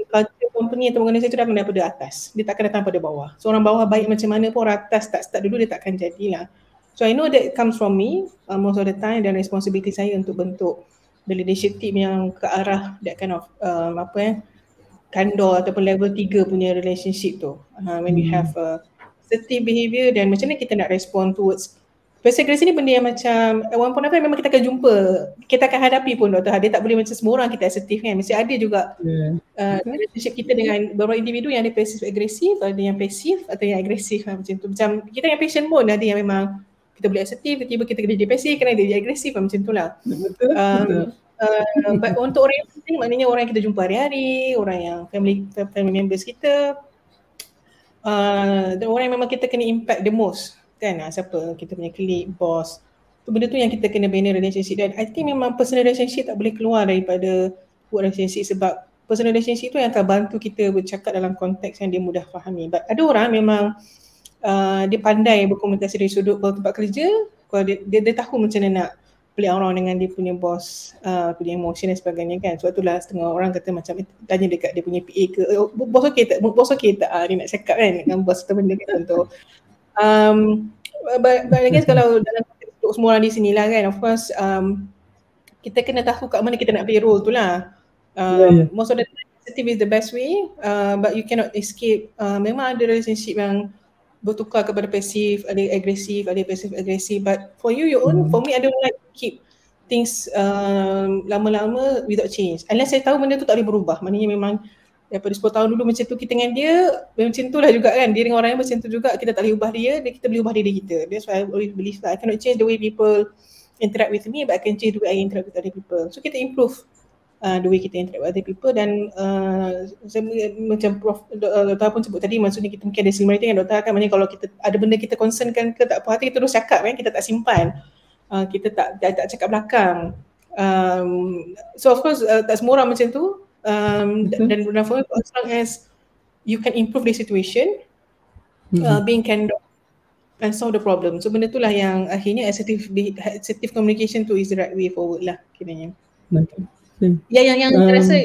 culture company atau organisasi itu datang daripada atas, dia takkan datang pada bawah. So orang bawah baik macam mana pun, orang atas tak start dulu, dia takkan jadilah. So I know that comes from me most of the time, dan responsibility saya untuk bentuk the leadership team yang ke arah that kind of kandor ataupun level 3 punya relationship tu. When you have assertive behavior, dan macam mana kita nak respond towards passive aggressive ni, benda yang macam at one point of time memang kita akan jumpa, kita akan hadapi pun Dr. Dia tak boleh macam semua orang kita assertive kan. Mesti ada juga relationship kita dengan beberapa individu yang ada passive aggressive, ada yang passive atau yang agresif macam tu. Macam kita yang patient pun ada yang memang kita boleh assertive, tiba-tiba kita kena jadi passive, kena jadi agresif macam tu lah. But untuk orang yang penting, maknanya orang yang kita jumpa hari-hari, orang yang family members kita, dan orang yang memang kita kena impact the most kan, siapa kita punya colleague, boss. So, benda tu yang kita kena bina relationship. Dan I think memang personal relationship tak boleh keluar daripada work relationship, sebab personal relationship tu yang akan bantu kita bercakap dalam konteks yang dia mudah fahami. But ada orang memang dia pandai berkomunikasi dari sudut tempat kerja, kalau dia tahu macam mana nak play around dengan dia punya boss, punya emotion dan sebagainya kan. Sebab itulah setengah orang kata macam tanya dekat dia punya PA ke, bos okey tak, dia nak cakap kan dengan bos atau benda kan tu. But I guess kalau dalam untuk semua orang di sini lah kan, of course kita kena tahu kat mana kita nak play role tu lah. Most of the time assertive is the best way, but you cannot escape. Memang ada relationship yang bertukar kepada pasif, ada agresif, ada pasif agresif. But for you, your own, for me, I don't like to keep things lama-lama without change. Unless saya tahu benda tu tak boleh berubah. Maknanya memang daripada 10 tahun dulu macam tu kita dengan dia, macam tu lah juga kan. Dia dengan orang yang macam tu juga, kita tak boleh ubah dia, dan kita boleh ubah diri kita. That's why I always believe that I cannot change the way people interact with me, but I can change the way I interact with other people. So kita improve the way kita interact with other people. Dan macam Prof. Dr. pun sebut tadi, maksudnya kita mungkin ada similarity dengan Dr. kan. Maksudnya kalau kita ada benda kita concern kan ke tak puas hati, kita terus cakap kan, kita tak simpan, kita tak cakap belakang. So of course tak semua orang macam tu, dan for me, as long as you can improve the situation, being candid and solve the problem. So benda tu lah yang akhirnya assertive communication tu is the right way forward lah kiranya. Yang rasa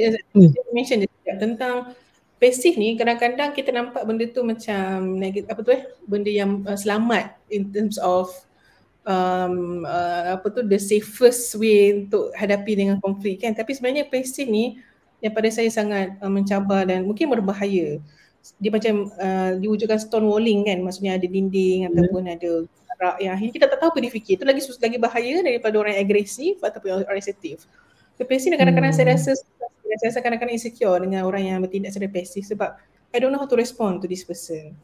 mention tentang pasif ni, kadang-kadang kita nampak benda tu macam benda yang selamat in terms of the safest way untuk hadapi dengan konflik kan. Tapi sebenarnya pasif ni yang pada saya sangat mencabar dan mungkin berbahaya. Dia macam diwujudkan stonewalling kan, maksudnya ada dinding ataupun ada jarak yang akhirnya kita tak tahu apa dia fikir. Itu lagi bahaya daripada orang yang agresif ataupun orang assertif. Pasif ni kadang-kadang saya rasa kadang-kadang insecure dengan orang yang bertindak secara pasif, sebab I don't know how to respond to this person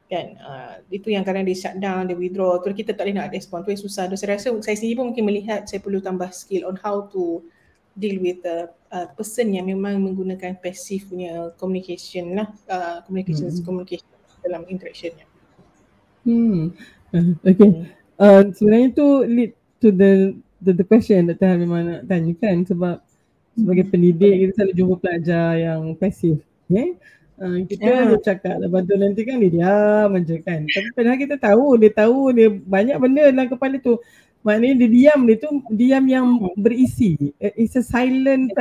kan. Itu yang kadang dia shut down, dia withdraw, tu kita tak boleh nak respond, tu yang susah. Saya rasa saya sendiri pun mungkin melihat saya perlu tambah skill on how to deal with person yang memang menggunakan passive punya communication lah, communication dalam interactionnya. Okay. Sebenarnya tu lead to the question Dr. memang nak tanya kan, sebab sebagai pendidik kita selalu jumpa pelajar yang pasif. Okay? Kita dia cakap, lepas tu nanti kan dia diam je kan. Tapi padahal kita tahu dia banyak benda dalam kepala tu. Maknanya dia diam, dia tu diam yang berisi. It's a silent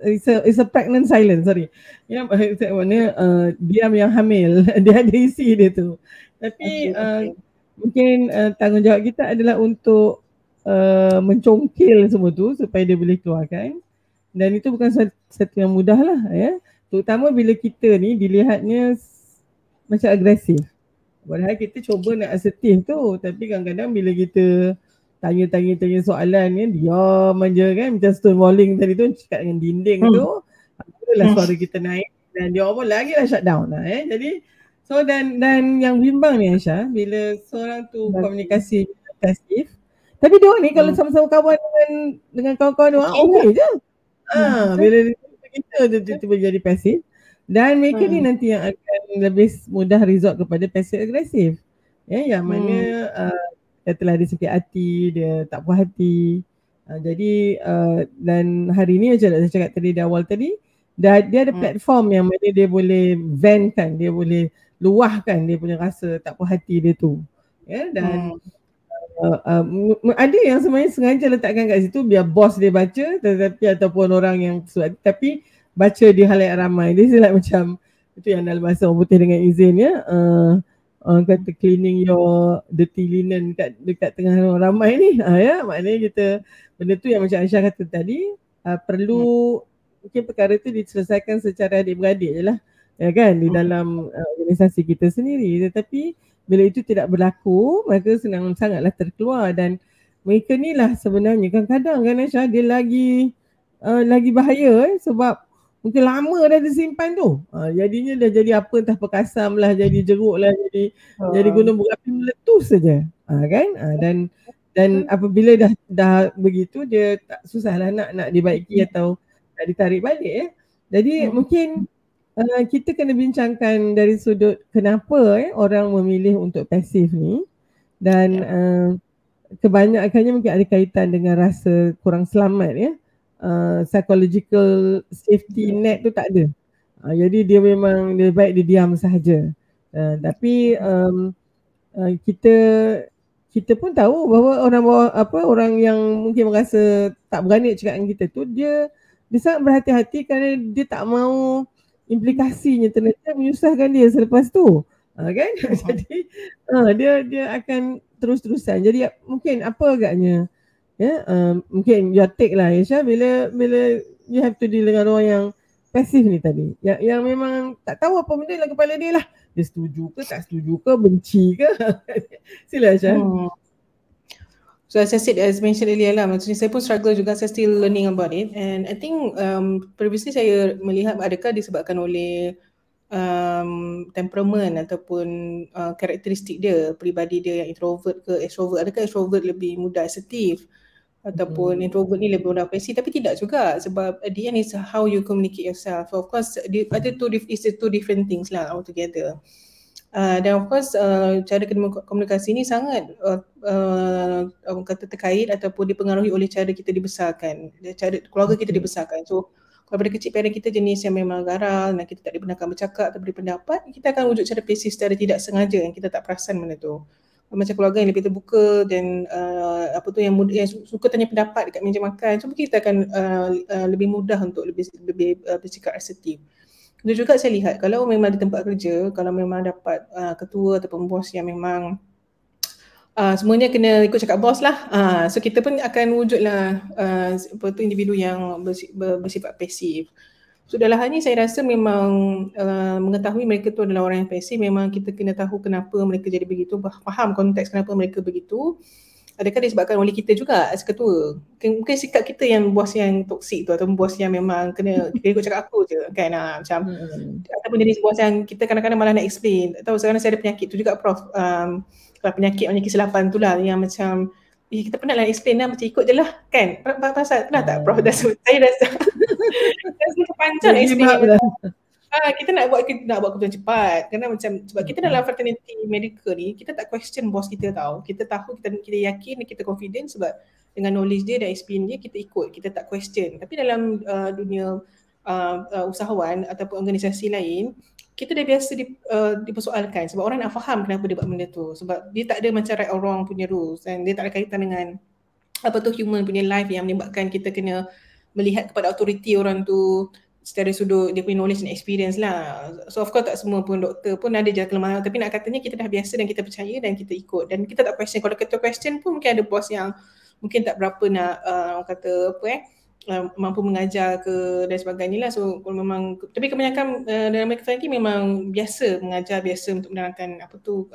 it's a pregnant silence, sorry. Yang maknanya diam yang hamil. Dia ada isi dia tu. Tapi mungkin tanggungjawab kita adalah untuk mencongkil semua tu supaya dia boleh keluarkan. Dan itu bukan satu yang mudah lah ya. Terutama bila kita ni dilihatnya macam agresif. Padahal kita cuba nak asertif tu, tapi kadang-kadang bila kita tanya soalan ni, diam aja kan, macam stonewalling tadi tu, cakap dengan dinding tu, apalah suara kita naik dan dia pun lagi lah shutdown lah Jadi so dan yang bimbang ni Aisyah, bila seorang tu komunikasi pasif, tapi dia ni kalau sama-sama kawan dengan kawan-kawan dia okey je. Bila kita tiba-tiba jadi pasif, dan mereka ni nanti yang akan lebih mudah resort kepada passive agresif. Yang mana katalah dia sakit hati, dia tak puas hati. Jadi dan hari ni macam saya cakap tadi di awal tadi, dia ada platform yang mana dia boleh vent kan, dia boleh luahkan dia punya rasa tak puas hati dia tu. Dan ada yang sebenarnya sengaja letakkan kat situ biar bos dia baca, tetapi ataupun orang yang tapi baca di halayak ramai. Dia like macam itu yang dalam bahasa orang putih dengan izin kata cleaning your dirty linen dekat tengah orang ramai ni. Maknanya kita benda tu yang macam Aisyah kata tadi, perlu mungkin perkara tu diselesaikan secara adik-beradik je lah, kan, di dalam organisasi kita sendiri. Tetapi bila itu tidak berlaku, maka senang sangatlah terkeluar. Dan mereka ni lah sebenarnya kadang-kadang kan Aisyah, dia lagi bahaya sebab mungkin lama dah disimpan tu. Jadinya dah jadi apa entah perkasam lah, jadi jeruk lah, jadi gunung berapi meletus saja. Kan? Dan apabila dah begitu, dia tak susahlah nak dibaiki atau nak ditarik balik. Jadi mungkin kita kena bincangkan dari sudut kenapa orang memilih untuk pasif ni. Dan kebanyakannya mungkin ada kaitan dengan rasa kurang selamat psychological safety net tu tak ada. Jadi dia memang lebih baik dia diam sahaja. Tapi kita pun tahu bahawa orang yang mungkin merasa tak berani cakap dengan kita tu, dia sangat berhati-hati kerana dia tak mahu implikasinya ternyata menyusahkan dia selepas tu. Kan? Jadi dia akan terus-terusan. Jadi mungkin apa agaknya mungkin your take lah Aisyah, bila you have to deal dengan orang yang pasif ni tadi, yang memang tak tahu apa benda dalam kepala dia lah, dia setuju ke tak setuju ke, benci ke. Sila Aisyah. So as I said, as mentioned earlier lah, maksudnya saya pun struggle juga, saya still learning about it. And I think previously saya melihat adakah disebabkan oleh temperament ataupun karakteristik dia, peribadi dia yang introvert ke extrovert. Adakah extrovert lebih mudah asertif ataupun introvert ni lebih mudah pasif? Tapi tidak juga, sebab at the end is how you communicate yourself. So of course ada two different things lah altogether. Dan of course cara komunikasi ni sangat kata terkait ataupun dipengaruhi oleh cara kita dibesarkan, cara keluarga kita dibesarkan. So kalau pada kecil parent kita jenis yang memang garang dan kita tak dibenarkan bercakap atau beri pendapat, kita akan wujud cara pasif secara tidak sengaja yang kita tak perasan benda tu. Macam keluarga yang lebih terbuka dan yang suka tanya pendapat dekat meja makan, so kita akan lebih mudah untuk lebih bersikap asertif. Dan juga saya lihat kalau memang di tempat kerja, kalau memang dapat ketua ataupun bos yang memang semuanya kena ikut cakap bos lah, so kita pun akan wujudlah individu yang bersifat pasif. So dalam hal ni saya rasa memang mengetahui mereka tu adalah orang yang pasif, memang kita kena tahu kenapa mereka jadi begitu, faham konteks kenapa mereka begitu. Adakah disebabkan oleh kita juga as ketua? Mungkin sikap kita yang bos yang toksik tu, atau bos yang memang kena ikut cakap aku je kan, macam ataupun jadi bos yang kita kadang-kadang malah nak explain. Tahu sekarang saya ada penyakit tu juga Prof, penyakit kesilapan tu lah, yang macam kita pernah lah explain lah, macam ikut je lah kan, pasal pernah tak Prof? Saya rasa panjang explain. Kita nak buat keputusan cepat kerana macam sebab kita dalam fraternity medical ni, kita tak question bos kita tau. Kita tahu, kita yakin, kita confident sebab dengan knowledge dia dan experience dia, kita ikut, kita tak question. Tapi dalam dunia usahawan ataupun organisasi lain, kita dah biasa dipersoalkan sebab orang nak faham kenapa dia buat benda tu, sebab dia tak ada macam right or wrong punya rules dan dia tak ada kaitan dengan apa tu human punya life yang menyebabkan kita kena melihat kepada authority orang tu secara sudut dia punya knowledge and experience lah. So of course tak semua pun doktor pun ada je kelemahan, tapi nak katanya kita dah biasa dan kita percaya dan kita ikut dan kita tak question. Kalau kita question pun mungkin ada bos yang mungkin tak berapa nak kata apa mampu mengajar ke dan sebagainya lah. So kalau memang, tapi kebanyakan dalam American Fraternity memang biasa mengajar, biasa untuk menerangkan apa tu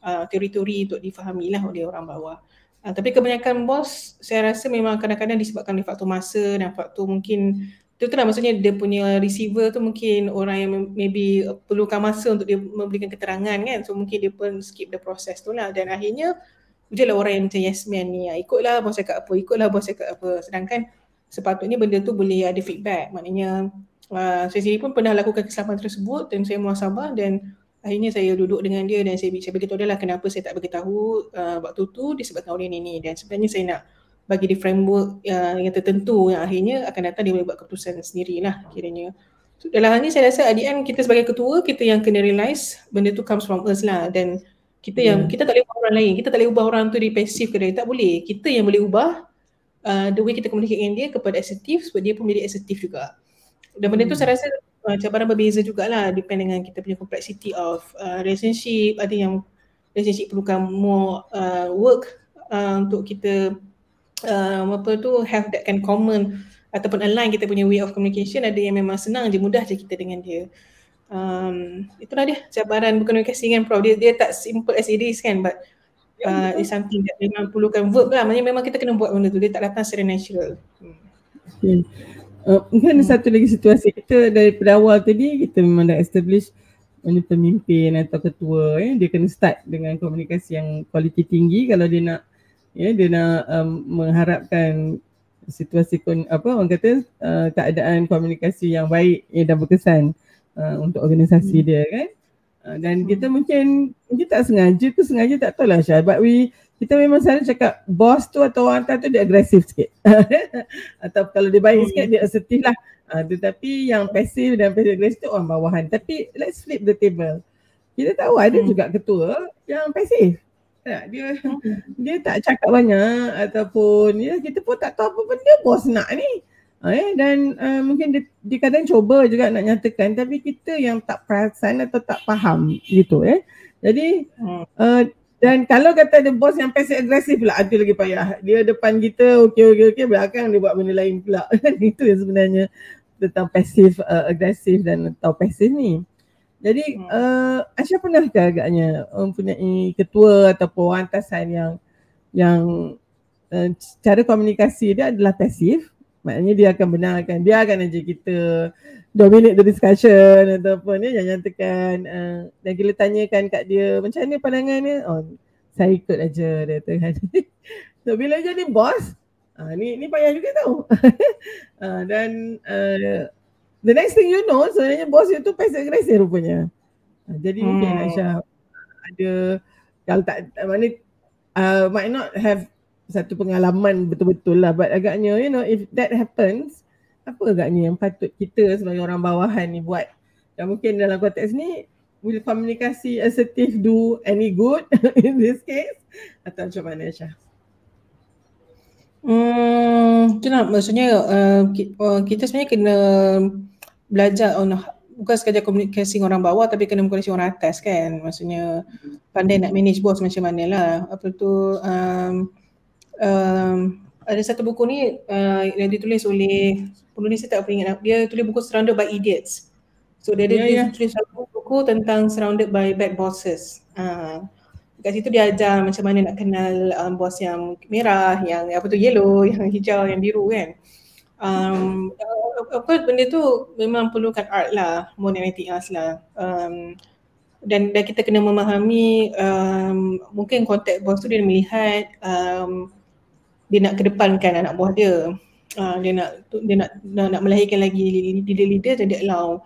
teori-teori untuk difahami lah oleh orang bawah. Tapi kebanyakan bos saya rasa memang kadang-kadang disebabkan oleh faktor masa dan faktor mungkin itu lah, maksudnya dia punya receiver tu mungkin orang yang maybe perlukan masa untuk dia memberikan keterangan kan, so mungkin dia pun skip the process tu lah dan akhirnya je lah orang yang macam yes man ni, ikutlah bos cakap apa, ikutlah bos cakap apa, sedangkan sepatutnya benda tu boleh ada feedback. Maknanya saya sendiri pun pernah lakukan kesalahan tersebut dan saya muhasabah dan akhirnya saya duduk dengan dia dan saya beritahu dia lah kenapa saya tak beritahu waktu tu disebabkan oleh ni dan sebenarnya saya nak bagi dia framework yang tertentu yang akhirnya akan datang dia boleh buat keputusan sendirilah kiranya. So, dalam hal ni saya rasa at the end kita sebagai ketua, kita yang kena realise benda tu comes from us lah dan kita yang kita tak boleh ubah orang lain, kita tak boleh ubah orang tu dia pasif ke dia, tak boleh. Kita yang boleh ubah the way kita communicate dengan dia kepada assertif supaya dia pun menjadi assertif juga. Dan benda tu saya rasa cabaran berbeza jugalah depend dengan kita punya complexity of relationship. Ada yang relationship perlukan more work untuk kita apa tu have that kind common ataupun align kita punya way of communication. Ada yang memang senang je, mudah je kita dengan dia. Itulah dia cabaran berkomunikasi dengan Prof. Dia tak simple as it is kan, but it's something that memang perlukan verb lah. Maksudnya memang kita kena buat benda tu, dia tak datang secara natural. Mungkin ada satu lagi situasi, kita daripada awal tadi kita memang dah establish pemimpin atau ketua dia kena start dengan komunikasi yang kualiti tinggi kalau dia nak mengharapkan situasi orang kata keadaan komunikasi yang baik dan berkesan untuk organisasi dia kan. Dan kita mungkin tak sengaja tak tahulah Syah, but kita memang selalu cakap bos tu atau orang tu dia agresif sikit atau kalau dia baik sikit dia assertif lah. Tetapi yang pasif dan pasif agresif tu orang bawahan. Tapi let's flip the table. Kita tahu ada juga ketua yang pasif. Dia tak cakap banyak ataupun kita pun tak tahu apa benda bos nak ni. Dan mungkin dia kadang cuba juga nak nyatakan tapi kita yang tak perasan atau tak faham gitu Jadi dan kalau kata ada bos yang passive agresif pula, ada lagi payah. Dia depan kita okey belakang dia buat benda lain pula. Itu yang sebenarnya tentang passive agresif dan atau passive ni. Jadi Aisyah pernahkah agaknya mempunyai ketua ataupun atasan yang cara komunikasi dia adalah pasif? Maknanya dia akan benarkan, biarkan aja kita dominate the discussion ataupun yang nyatakan dan kita tanyakan kat dia macam mana pandangannya, saya ikut aja dia kata. So bila jadi bos, ni payah juga tau. Dan the next thing you know sebenarnya bos itu passive aggressive rupanya. Jadi mungkin Aisyah ada kalau tak might not have satu pengalaman betul-betul lah, but agaknya if that happens, apa agaknya yang patut kita sebagai orang bawahan ni buat? Dan mungkin dalam konteks ni, will komunikasi assertive do any good in this case? Atau macam mana Syah? Itulah maksudnya kita sebenarnya kena belajar bukan sekadar komunikasi dengan orang bawah tapi kena komunikasi orang atas kan. Maksudnya pandai nak manage bos macam mana lah. Apa tu ada satu buku ni yang ditulis oleh penulis, saya tak ingat, dia tulis buku Surrounded by Idiots. So dia tulis satu buku tentang Surrounded by Bad Bosses. Kat situ dia ajar macam mana nak kenal bos yang merah, yang apa tu yellow, yang hijau, yang biru kan. Apa benda tu memang perlukan art lah, more than anything else lah. Dan kita kena memahami mungkin konteks bos tu dia melihat dia nak kedepankan anak buah dia. Dia nak melahirkan lagi leader-leader dan dia allow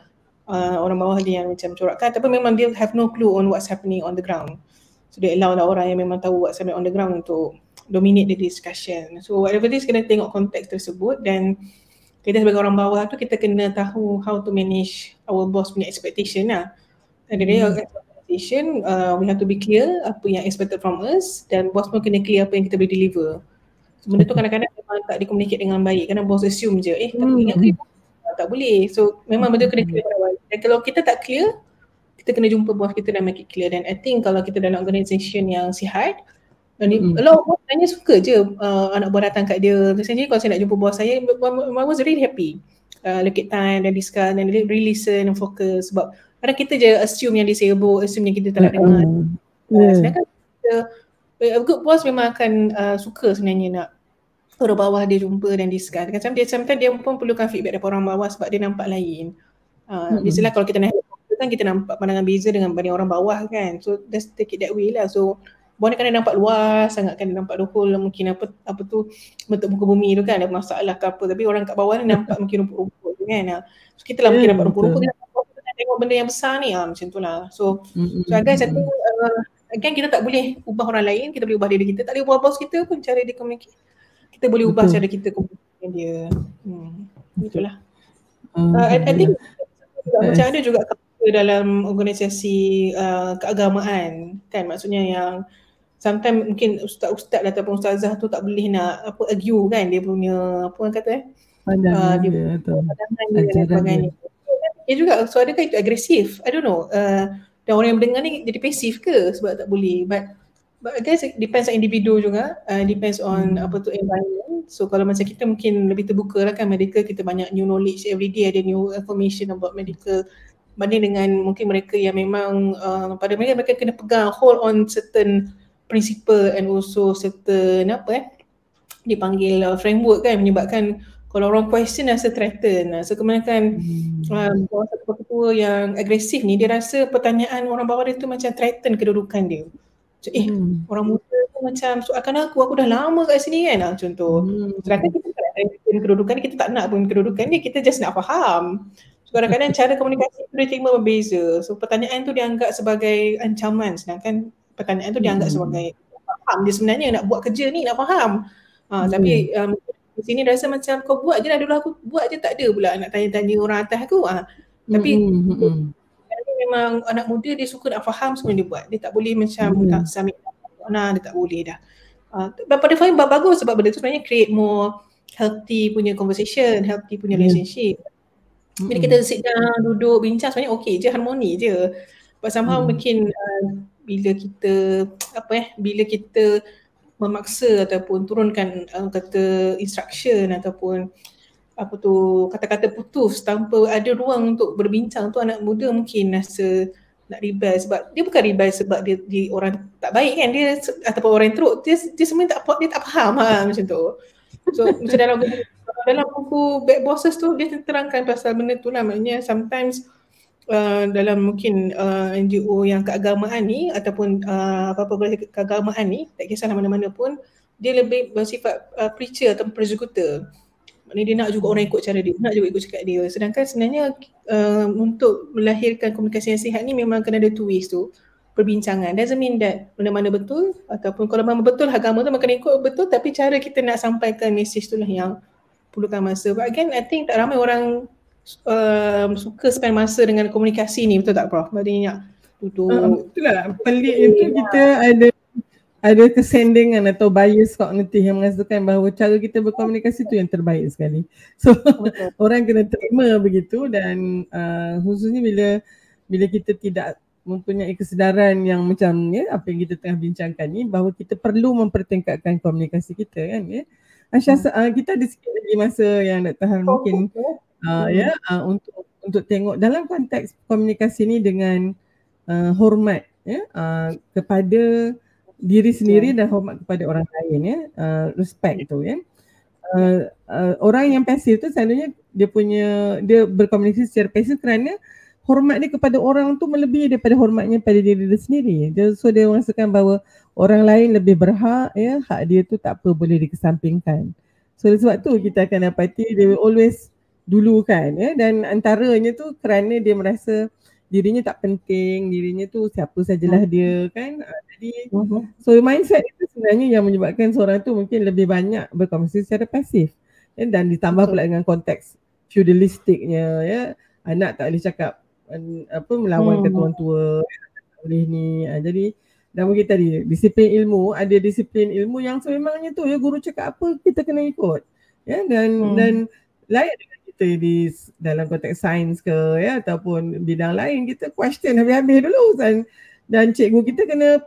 orang bawah dia yang macam corakkan, tapi memang dia have no clue on what's happening on the ground. So dia allow lah orang yang memang tahu what's happening on the ground untuk dominate the discussion. So whatever this kena tengok konteks tersebut, dan kita sebagai orang bawah tu kita kena tahu how to manage our boss punya expectation lah. And dari expectation, we have to be clear apa yang expected from us, dan boss pun kena clear apa yang kita boleh deliver. So benda tu kadang-kadang memang tak di-communicate dengan baik, kadang boss assume je, tapi ingat ke tak boleh. So memang betul kena clear pada awal. Dan kalau kita tak clear, kita kena jumpa bos kita dan make it clear. Dan I think kalau kita dalam organisation yang sihat, a lot of bos sebenarnya suka je anak buah datang kat dia. Biasanya kalau saya nak jumpa bos saya, I was really happy. Look at time dan discuss dan really listen and focus. Sebab kadang kita je assume yang dia sibuk, assume yang kita tak nak dengar. Sedangkan kita, a good boss memang akan suka sebenarnya nak orang bawah dia jumpa dan discuss. Sometimes dia pun perlukan feedback daripada orang bawah sebab dia nampak lain. Biasalah kalau kita nak kan kita nampak pandangan beza dengan banding orang bawah kan. So just take it that way lah. So bawah ni kan dia nampak luas sangat kan, dia nampak the whole mungkin apa tu bentuk muka bumi tu kan, ada masalah ke apa, tapi orang kat bawah ni nampak mungkin rumput-rumput tu kan. So kita lah mungkin nampak rumput-rumput, kita nak tengok benda yang besar ni macam tu lah. So guys, I think again kita tak boleh ubah orang lain, kita boleh ubah diri kita, tak boleh ubah bos kita pun cara dia communicate. Kita boleh ubah cara kita communicate dengan dia. Itulah. I think macam ada juga dalam organisasi keagamaan kan, maksudnya yang sometimes mungkin ustaz-ustaz ataupun ustazah tu tak boleh nak argue kan dia punya apa orang kata pandangan dia dan sebagainya. Dia juga suara kan itu agresif. I don't know. Dan orang yang mendengar ni jadi pasif ke sebab tak boleh. But I guess it depends on individu juga. Depends on apa tu environment. So kalau macam kita mungkin lebih terbuka lah kan medical, kita banyak new knowledge every day, ada new information about medical. Banding dengan mungkin mereka yang memang pada mereka kena pegang hold on certain principle and also certain dipanggil framework kan, menyebabkan kalau orang question rasa threaten. So kebanyakan bawah satu ketua yang agresif ni, dia rasa pertanyaan orang bawah dia tu macam threaten kedudukan dia. So, orang muda tu macam soalkan aku dah lama kat sini kan, contoh. Sedangkan kita tak nak kedudukan dia, kita tak nak pun kedudukan dia, kita just nak faham. So, kadang-kadang cara komunikasi tu dia terima berbeza. So pertanyaan tu dianggap sebagai ancaman, sedangkan pertanyaan tu dianggap sebagai faham. Dia sebenarnya nak buat kerja ni, nak faham. Tapi di sini rasa macam kau buat je lah, dulu aku buat je, tak ada pula nak tanya-tanya orang atas aku. Tapi memang anak muda dia suka nak faham semua dia buat. Dia tak boleh macam tak submit dia tak boleh dah. Pada Fahim bagus sebab benda tu sebenarnya create more healthy punya conversation, healthy punya relationship. Bila kita sit down, duduk, bincang sebenarnya okey je, harmoni je. But somehow mungkin bila kita memaksa ataupun turunkan kata instruction ataupun kata-kata putus tanpa ada ruang untuk berbincang tu, anak muda mungkin rasa nak rebel. Sebab dia bukan rebel sebab dia orang tak baik kan, dia ataupun orang yang teruk, dia sebenarnya dia tak faham macam tu. So macam dalam buku Bad Bosses tu dia terangkan pasal benda tu lah. Maknanya sometimes dalam mungkin NGO yang keagamaan ni ataupun apa-apa keagamaan ni, tak kisahlah mana-mana pun, dia lebih bersifat preacher atau persecutor. Maknanya dia nak juga orang ikut cara dia, nak juga ikut cakap dia. Sedangkan sebenarnya untuk melahirkan komunikasi yang sihat ni memang kena ada two ways tu, perbincangan. Doesn't mean that mana-mana betul, ataupun kalau memang betul agama tu kena ikut betul, tapi cara kita nak sampaikan message tu lah yang perlukan masa. But again, I think tak ramai orang suka spend masa dengan komunikasi ni, betul tak Prof? Maksudnya duduk. Betul lah, pelik itu kita ada kesendengan atau bias kognitif yang mengatakan bahawa cara kita berkomunikasi tu yang terbaik sekali. So orang kena terima begitu, dan khususnya bila kita tidak mempunyai kesedaran yang macam apa yang kita tengah bincangkan ni, bahawa kita perlu mempertingkatkan komunikasi kita kan ya. Kita ada sikit lagi masa yang nak tahan mungkin untuk tengok dalam konteks komunikasi ni dengan hormat kepada diri sendiri dan hormat kepada orang lain ya, respect tu ya. Orang yang pasif tu selalunya dia berkomunikasi secara pasif kerana hormat dia kepada orang tu melebihi daripada hormatnya pada diri dia sendiri. So dia merasakan bahawa orang lain lebih berhak ya, hak dia tu tak apa boleh dikesampingkan. So sebab tu kita akan dapati dia always dulukan ya, dan antaranya tu kerana dia merasa dirinya tak penting, dirinya tu siapa sajalah dia kan. Jadi so mindset itu sebenarnya yang menyebabkan seorang tu mungkin lebih banyak berkomunikasi secara pasif. Dan ditambah pula dengan konteks feudalistiknya, ya. Anak tak boleh cakap melawan ketua tua, tak boleh ni. Jadi dan mungkin tadi disiplin ilmu, ada disiplin ilmu yang sememangnya tu, ya, guru cakap apa kita kena ikut. Ya, dan lain dengan kita dalam konteks sains ke, ya, ataupun bidang lain, kita question habis-habis dulu dan cikgu kita kena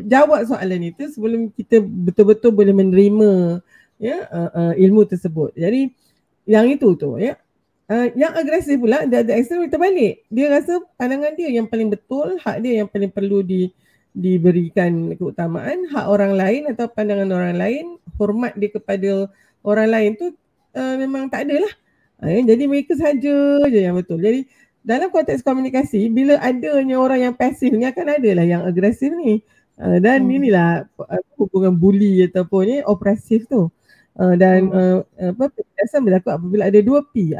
jawab soalan itu sebelum kita betul-betul boleh menerima, ya, ilmu tersebut. Jadi yang itu tu, ya. Yang agresif pula, dia ada ekstrem terbalik. Dia rasa pandangan dia yang paling betul, hak dia yang paling perlu diberikan keutamaan, hak orang lain atau pandangan orang lain, hormat dia kepada orang lain tu memang tak ada lah. Jadi mereka saja je yang betul. Jadi dalam konteks komunikasi, bila adanya orang yang pasif ni, akan ada lah yang agresif ni. Dan inilah hubungan bully ataupun ni opresif tu. Dan penjelasan berlaku apabila ada 2 P,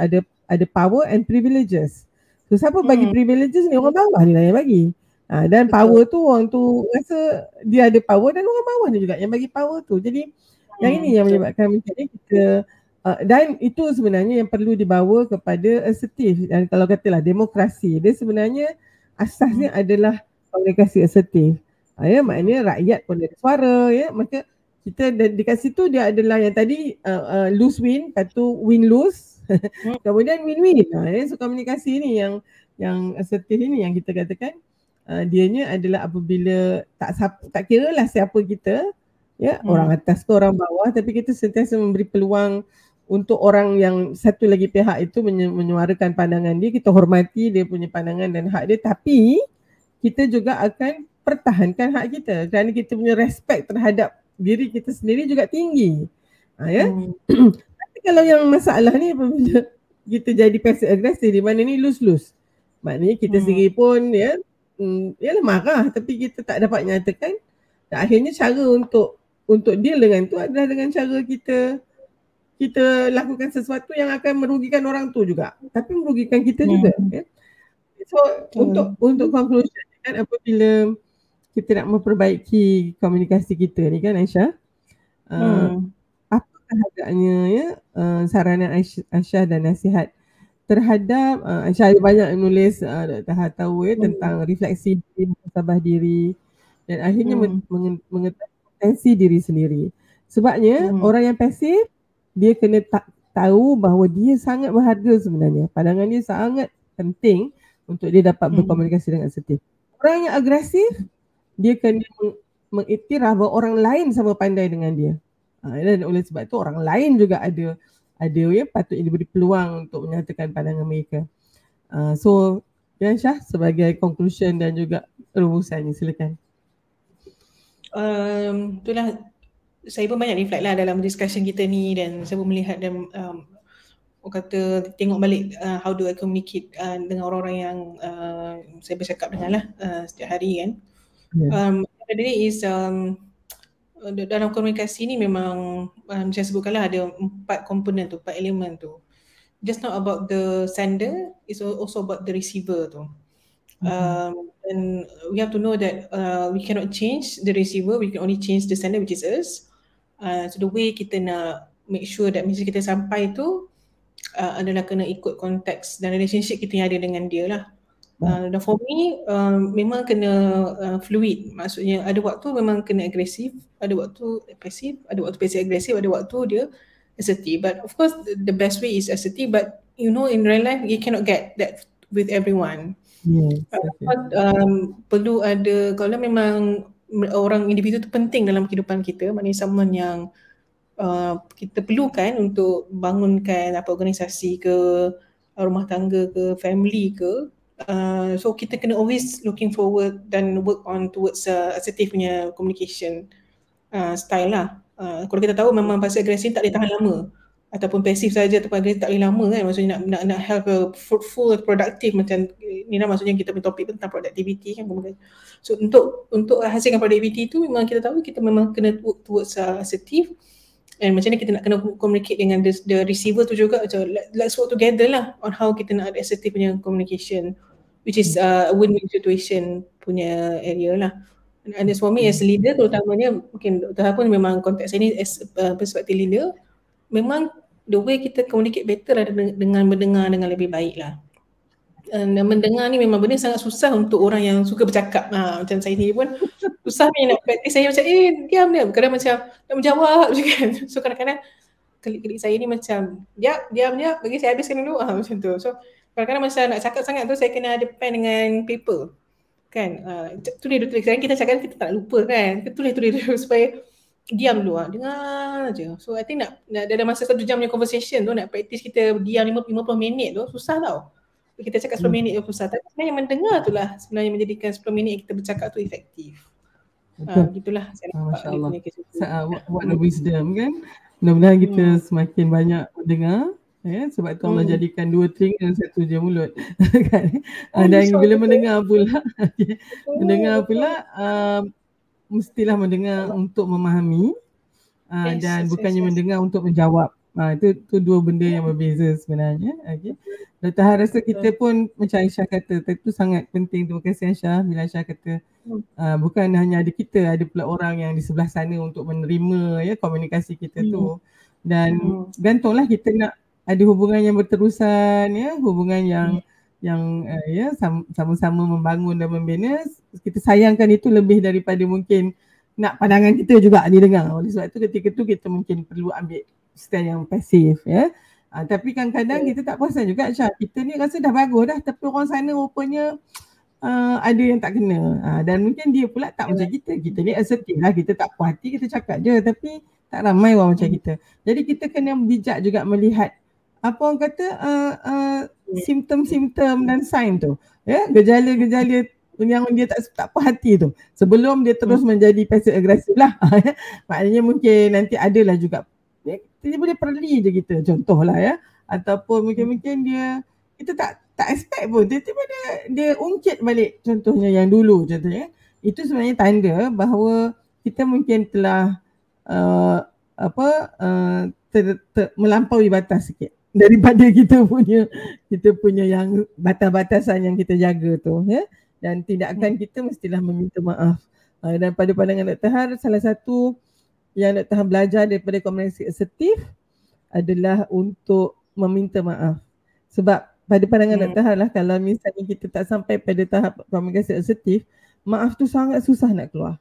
ada power and privileges. So siapa bagi privileges ni? Orang bawah ni lah yang bagi. Dan power tu, orang tu rasa dia ada power, dan orang bawah ni juga yang bagi power tu. Jadi yang ini yang menyebabkan mungkin kita dan itu sebenarnya yang perlu dibawa kepada asertif. Dan kalau katalah demokrasi, dia sebenarnya asasnya adalah komunikasi asertif. Ya, maknanya rakyat pun ada suara, ya. Maka kita dekat situ dia adalah yang tadi lose win, lepas tu win lose, kemudian win win. So komunikasi ni yang asertif ini yang kita katakan dianya adalah apabila tak kira lah siapa kita, ya, orang atas ke orang bawah, tapi kita sentiasa memberi peluang untuk orang yang satu lagi pihak itu menyuarakan pandangan dia, kita hormati dia punya pandangan dan hak dia, tapi kita juga akan pertahankan hak kita kerana kita punya respect terhadap diri kita sendiri juga tinggi. Ya. Tapi kalau yang masalah ni apabila kita jadi passive aggressive, di mana ni lose-lose. Maknanya kita sendiri pun, ya, ialah marah tapi kita tak dapat nyatakan. Dan akhirnya cara untuk deal dengan tu adalah dengan cara kita lakukan sesuatu yang akan merugikan orang tu juga, tapi merugikan kita juga, ya. So untuk conclusion kan, apabila kita nak memperbaiki komunikasi kita ni kan, Aisyah, apakah agaknya, ya, saranan Aisyah dan nasihat terhadap Aisyah ada banyak menulis Dr. tahu, ya, tentang refleksi diri, muhasabah diri, dan akhirnya mengetahui potensi diri sendiri. Sebabnya orang yang pasif, dia kena tahu bahawa dia sangat berharga sebenarnya. Pandangan dia sangat penting untuk dia dapat berkomunikasi dengan asertif. Orang yang agresif, dia kena mengiktiraf bahawa orang lain sama pandai dengan dia. Dan oleh sebab itu orang lain juga ada, ya, patutnya diberi peluang untuk menyatakan pandangan mereka. So, ya, Syah, sebagai conclusion dan juga rumusannya, silakan. Itulah, saya pun banyak reflect lah dalam discussion kita ni, dan saya pun melihat dan orang kata tengok balik how do I communicate dengan orang-orang yang saya bercakap dengan lah setiap hari kan. Jadi is dalam komunikasi ni memang saya sebutkan lah ada 4 komponen tu, 4 elemen tu. Just not about the sender, it's also about the receiver tu. And we have to know that we cannot change the receiver, we can only change the sender, which is us. So the way kita nak make sure that message kita sampai tu adalah kena ikut konteks dan relationship kita yang ada dengan dia lah. Dan for me memang kena fluid, maksudnya ada waktu memang kena agresif, ada waktu pasif, ada waktu pasif agresif, ada waktu dia assertive. But of course the best way is assertive, but you know in real life you cannot get that with everyone. Perlu ada, kalau memang orang individu tu penting dalam kehidupan kita, maknanya someone yang kita perlukan untuk bangunkan apa organisasi ke, rumah tangga ke, family ke, so kita kena always looking forward dan work on towards assertive punya communication style lah. Kalau kita tahu memang passive aggressive tak boleh tahan lama, ataupun pasif saja ataupun agresif tak boleh lama kan, maksudnya nak have a fruitful, productive, macam ni lah maksudnya kita punya topik tentang productivity kan. So untuk hasilkan productivity tu memang kita tahu kita memang kena work towards assertive. And macam ni kita nak kena communicate dengan the receiver tu juga, macam let's work together lah on how kita nak ada assertive punya communication, which is a win-win situation punya area lah. And for me as leader, terutamanya mungkin Dr. Ha pun memang konteks ini as perspektif leader, memang the way kita communicate better lah dengan mendengar dengan lebih baik lah. Dan mendengar ni memang benda sangat susah untuk orang yang suka bercakap. Macam saya ni pun susah ni nak praktis. Saya macam diam dia. Kadang macam nak menjawab je kan. So kadang-kadang klik-klik saya ni macam diam bagi saya habiskan dulu macam tu. So kadang-kadang macam nak cakap sangat tu saya kena depend dengan paper kan. Tulis sekarang kita cakap kita tak lupa kan. Kita tulis dulu supaya diam dulu dengar je. So I think nak dalam masa 1 jam punya conversation tu nak praktis kita diam 50 minit tu susah tau. Kita cakap 10 minit tu susah. Tapi sebenarnya mendengar tu lah sebenarnya menjadikan 10 minit yang kita bercakap tu efektif. Gitulah saya nampak. Masya Allah. What a wisdom kan. Mudah-mudahan kita semakin banyak mendengar. Sebab tu Allah jadikan 2 telinga dan 1 je mulut. Dan bila mendengar pula, mestilah mendengar untuk memahami dan bukannya mendengar untuk menjawab. Itu 2 benda yang berbeza sebenarnya. Dr. Ha rasa kita pun macam Aisyah kata, itu sangat penting. Terima kasih Aisyah bila Aisyah kata bukan hanya ada kita, ada pula orang yang di sebelah sana untuk menerima komunikasi kita tu. Dan gantunglah kita nak ada hubungan yang berterusan, hubungan yang sama-sama membangun dan membina. Kita sayangkan itu lebih daripada mungkin nak pandangan kita juga didengar. Oleh sebab itu ketika tu kita mungkin perlu ambil stand yang pasif tapi kadang-kadang kita tak perasan juga Syah, kita ni rasa dah bagus dah tapi orang sana rupanya ada yang tak kena dan mungkin dia pula tak macam kita ni assertive lah, kita tak puas hati kita cakap je tapi tak ramai orang macam kita. Jadi kita kena bijak juga melihat apa orang kata simptom-simptom dan sign tu gejala-gejala yang dia tak puas hati tu sebelum dia terus menjadi passive agresif lah. Maknanya mungkin nanti adalah juga dia boleh perli je kita contohlah ataupun mungkin kita tak expect pun tiba-tiba dia ungkit balik contohnya yang dulu contohnya. Itu sebenarnya tanda bahawa kita mungkin telah melampaui batas sikit daripada kita punya yang batas-batasan yang kita jaga tu dan tindakan kita mestilah meminta maaf. Dan pada pandangan Dr. Har, salah satu yang Dr. Ha belajar daripada komunikasi asertif adalah untuk meminta maaf. Sebab pada pandangan Dr. Ha lah, kalau misalnya kita tak sampai pada tahap komunikasi asertif, maaf tu sangat susah nak keluar.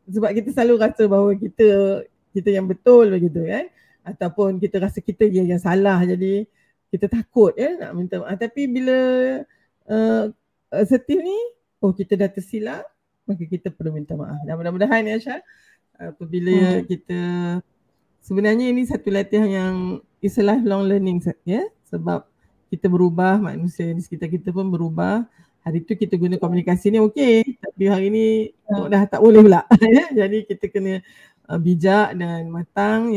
Sebab kita selalu rasa bahawa kita yang betul begitu kan, ataupun kita rasa kita yang salah, jadi kita takut nak minta maaf. Tapi bila asertif ni, kita dah tersilap, maka kita perlu minta maaf. Dan mudah-mudahan Aisyah, apabila kita sebenarnya ini satu latihan yang is a lifelong learning sebab kita berubah, manusia di sekitar kita pun berubah. Hari tu kita guna komunikasi ni okey, tapi hari ni dah tak boleh pula. Jadi kita kena bijak dan matang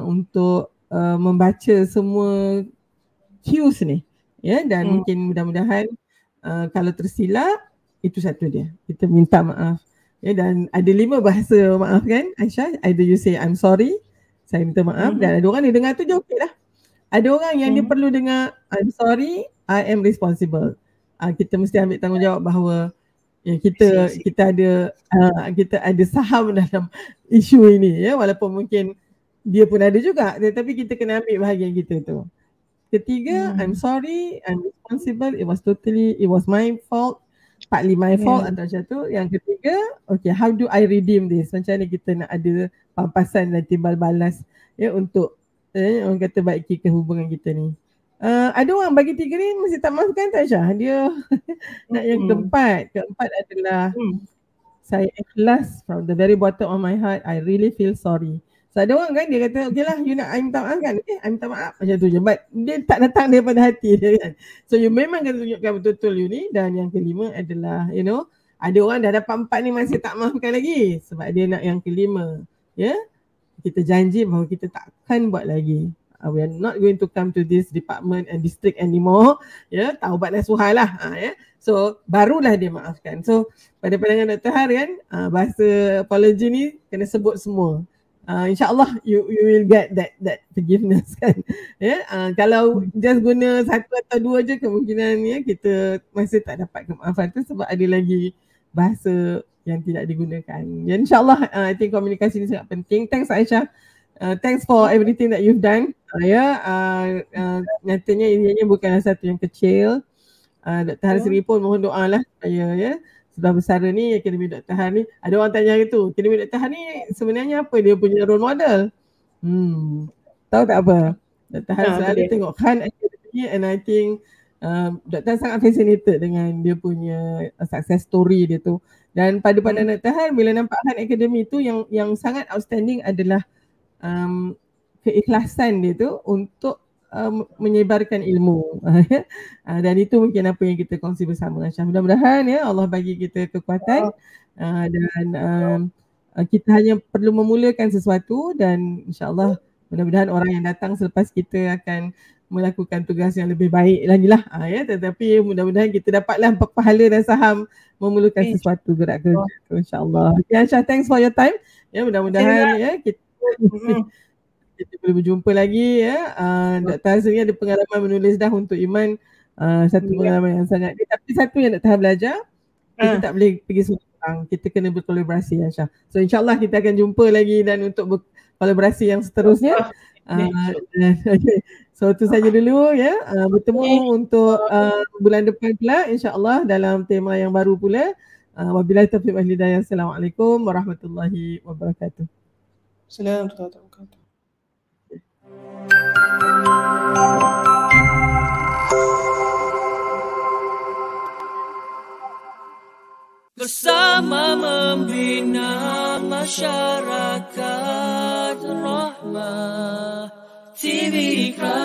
untuk membaca semua cues ni dan mungkin mudah-mudahan kalau tersilap, itu satu dia, kita minta maaf dan ada 5 bahasa maaf kan Aisyah. Either you say I'm sorry, saya minta maaf, dan ada orang dia dengar tu je okey lah. Ada orang yang dia perlu dengar I'm sorry, I am responsible. Kita mesti ambil tanggungjawab bahawa kita ada saham dalam isu ini walaupun mungkin dia pun ada juga, tetapi kita kena ambil bahagian kita tu. Ketiga, I'm sorry, I'm responsible, it was my fault, partly my fault atau macam tu. Yang ketiga, okay, how do I redeem this? Macam mana kita nak ada pampasan dan timbal balas untuk orang kata baiki ke hubungan kita ni. Ada orang bagi 3 ni mesti tak maafkan tak Syah? Dia nak yang keempat adalah saya ikhlas from the very bottom of my heart, I really feel sorry. So ada orang kan dia kata okay lah, you nak I minta maaf kan, I minta maaf macam tu je, but dia tak datang daripada hati dia kan. So you memang kena tunjukkan betul-betul you ni. Dan yang kelima adalah ada orang dah dapat 4 ni masih tak maafkan lagi sebab dia nak yang kelima. Kita janji bahawa kita takkan buat lagi. We are not going to come to this department and district anymore. Taubat nasuha lah. So barulah dia maafkan. So pada pandangan Dr. Har kan, bahasa apology ni kena sebut semua. InsyaAllah you will get that forgiveness kan. Kalau just guna satu atau dua je, kemungkinan kita masih tak dapat kemaafan tu sebab ada lagi bahasa yang tidak digunakan. InsyaAllah I think komunikasi ni sangat penting. Thanks Aisyah. Thanks for everything that you've done. Nyatanya ini bukanlah satu yang kecil. Dr. Har sendiri pun mohon doa lah supaya sudah besar ni Akademi Dr. Har ni. Ada orang tanya gitu, Akademi Dr. Har ni sebenarnya apa dia punya role model? Tahu tak apa? Dr. Har selalu tengok Khan Academy and I think Dr. sangat fascinated dengan dia punya success story dia tu. Dan pada pandangan Dr. Har, bila nampak Khan Academy tu yang sangat outstanding adalah keikhlasan dia tu untuk menyebarkan ilmu. Dan itu mungkin apa yang kita kongsi bersama. Mudah-mudahan Allah bagi kita kekuatan dan kita hanya perlu memulakan sesuatu dan insyaAllah mudah-mudahan orang yang datang selepas kita akan melakukan tugas yang lebih baik lagi lah. Tetapi mudah-mudahan kita dapatlah pahala dan saham memulakan sesuatu gerak kerja insyaAllah. Okay, Aisyah, thanks for your time. Mudah-mudahan kita boleh berjumpa lagi Dr. Har sendiri ada pengalaman menulis dah untuk Iman, satu pengalaman yang sangat, tapi satu yang Dr. Har belajar, kita tak boleh pergi seorang, kita kena berkolaborasi Aisyah. So insyaAllah kita akan jumpa lagi dan untuk berkolaborasi yang seterusnya. Okay. So itu saja dulu bertemu untuk bulan depan pula insyaAllah dalam tema yang baru pula. Wabillahi taufiq wal hidayah. Assalamualaikum warahmatullahi wabarakatuh. Assalamualaikum warahmatullahi wabarakatuh. Bersama membina masyarakat Rahmah Tibika.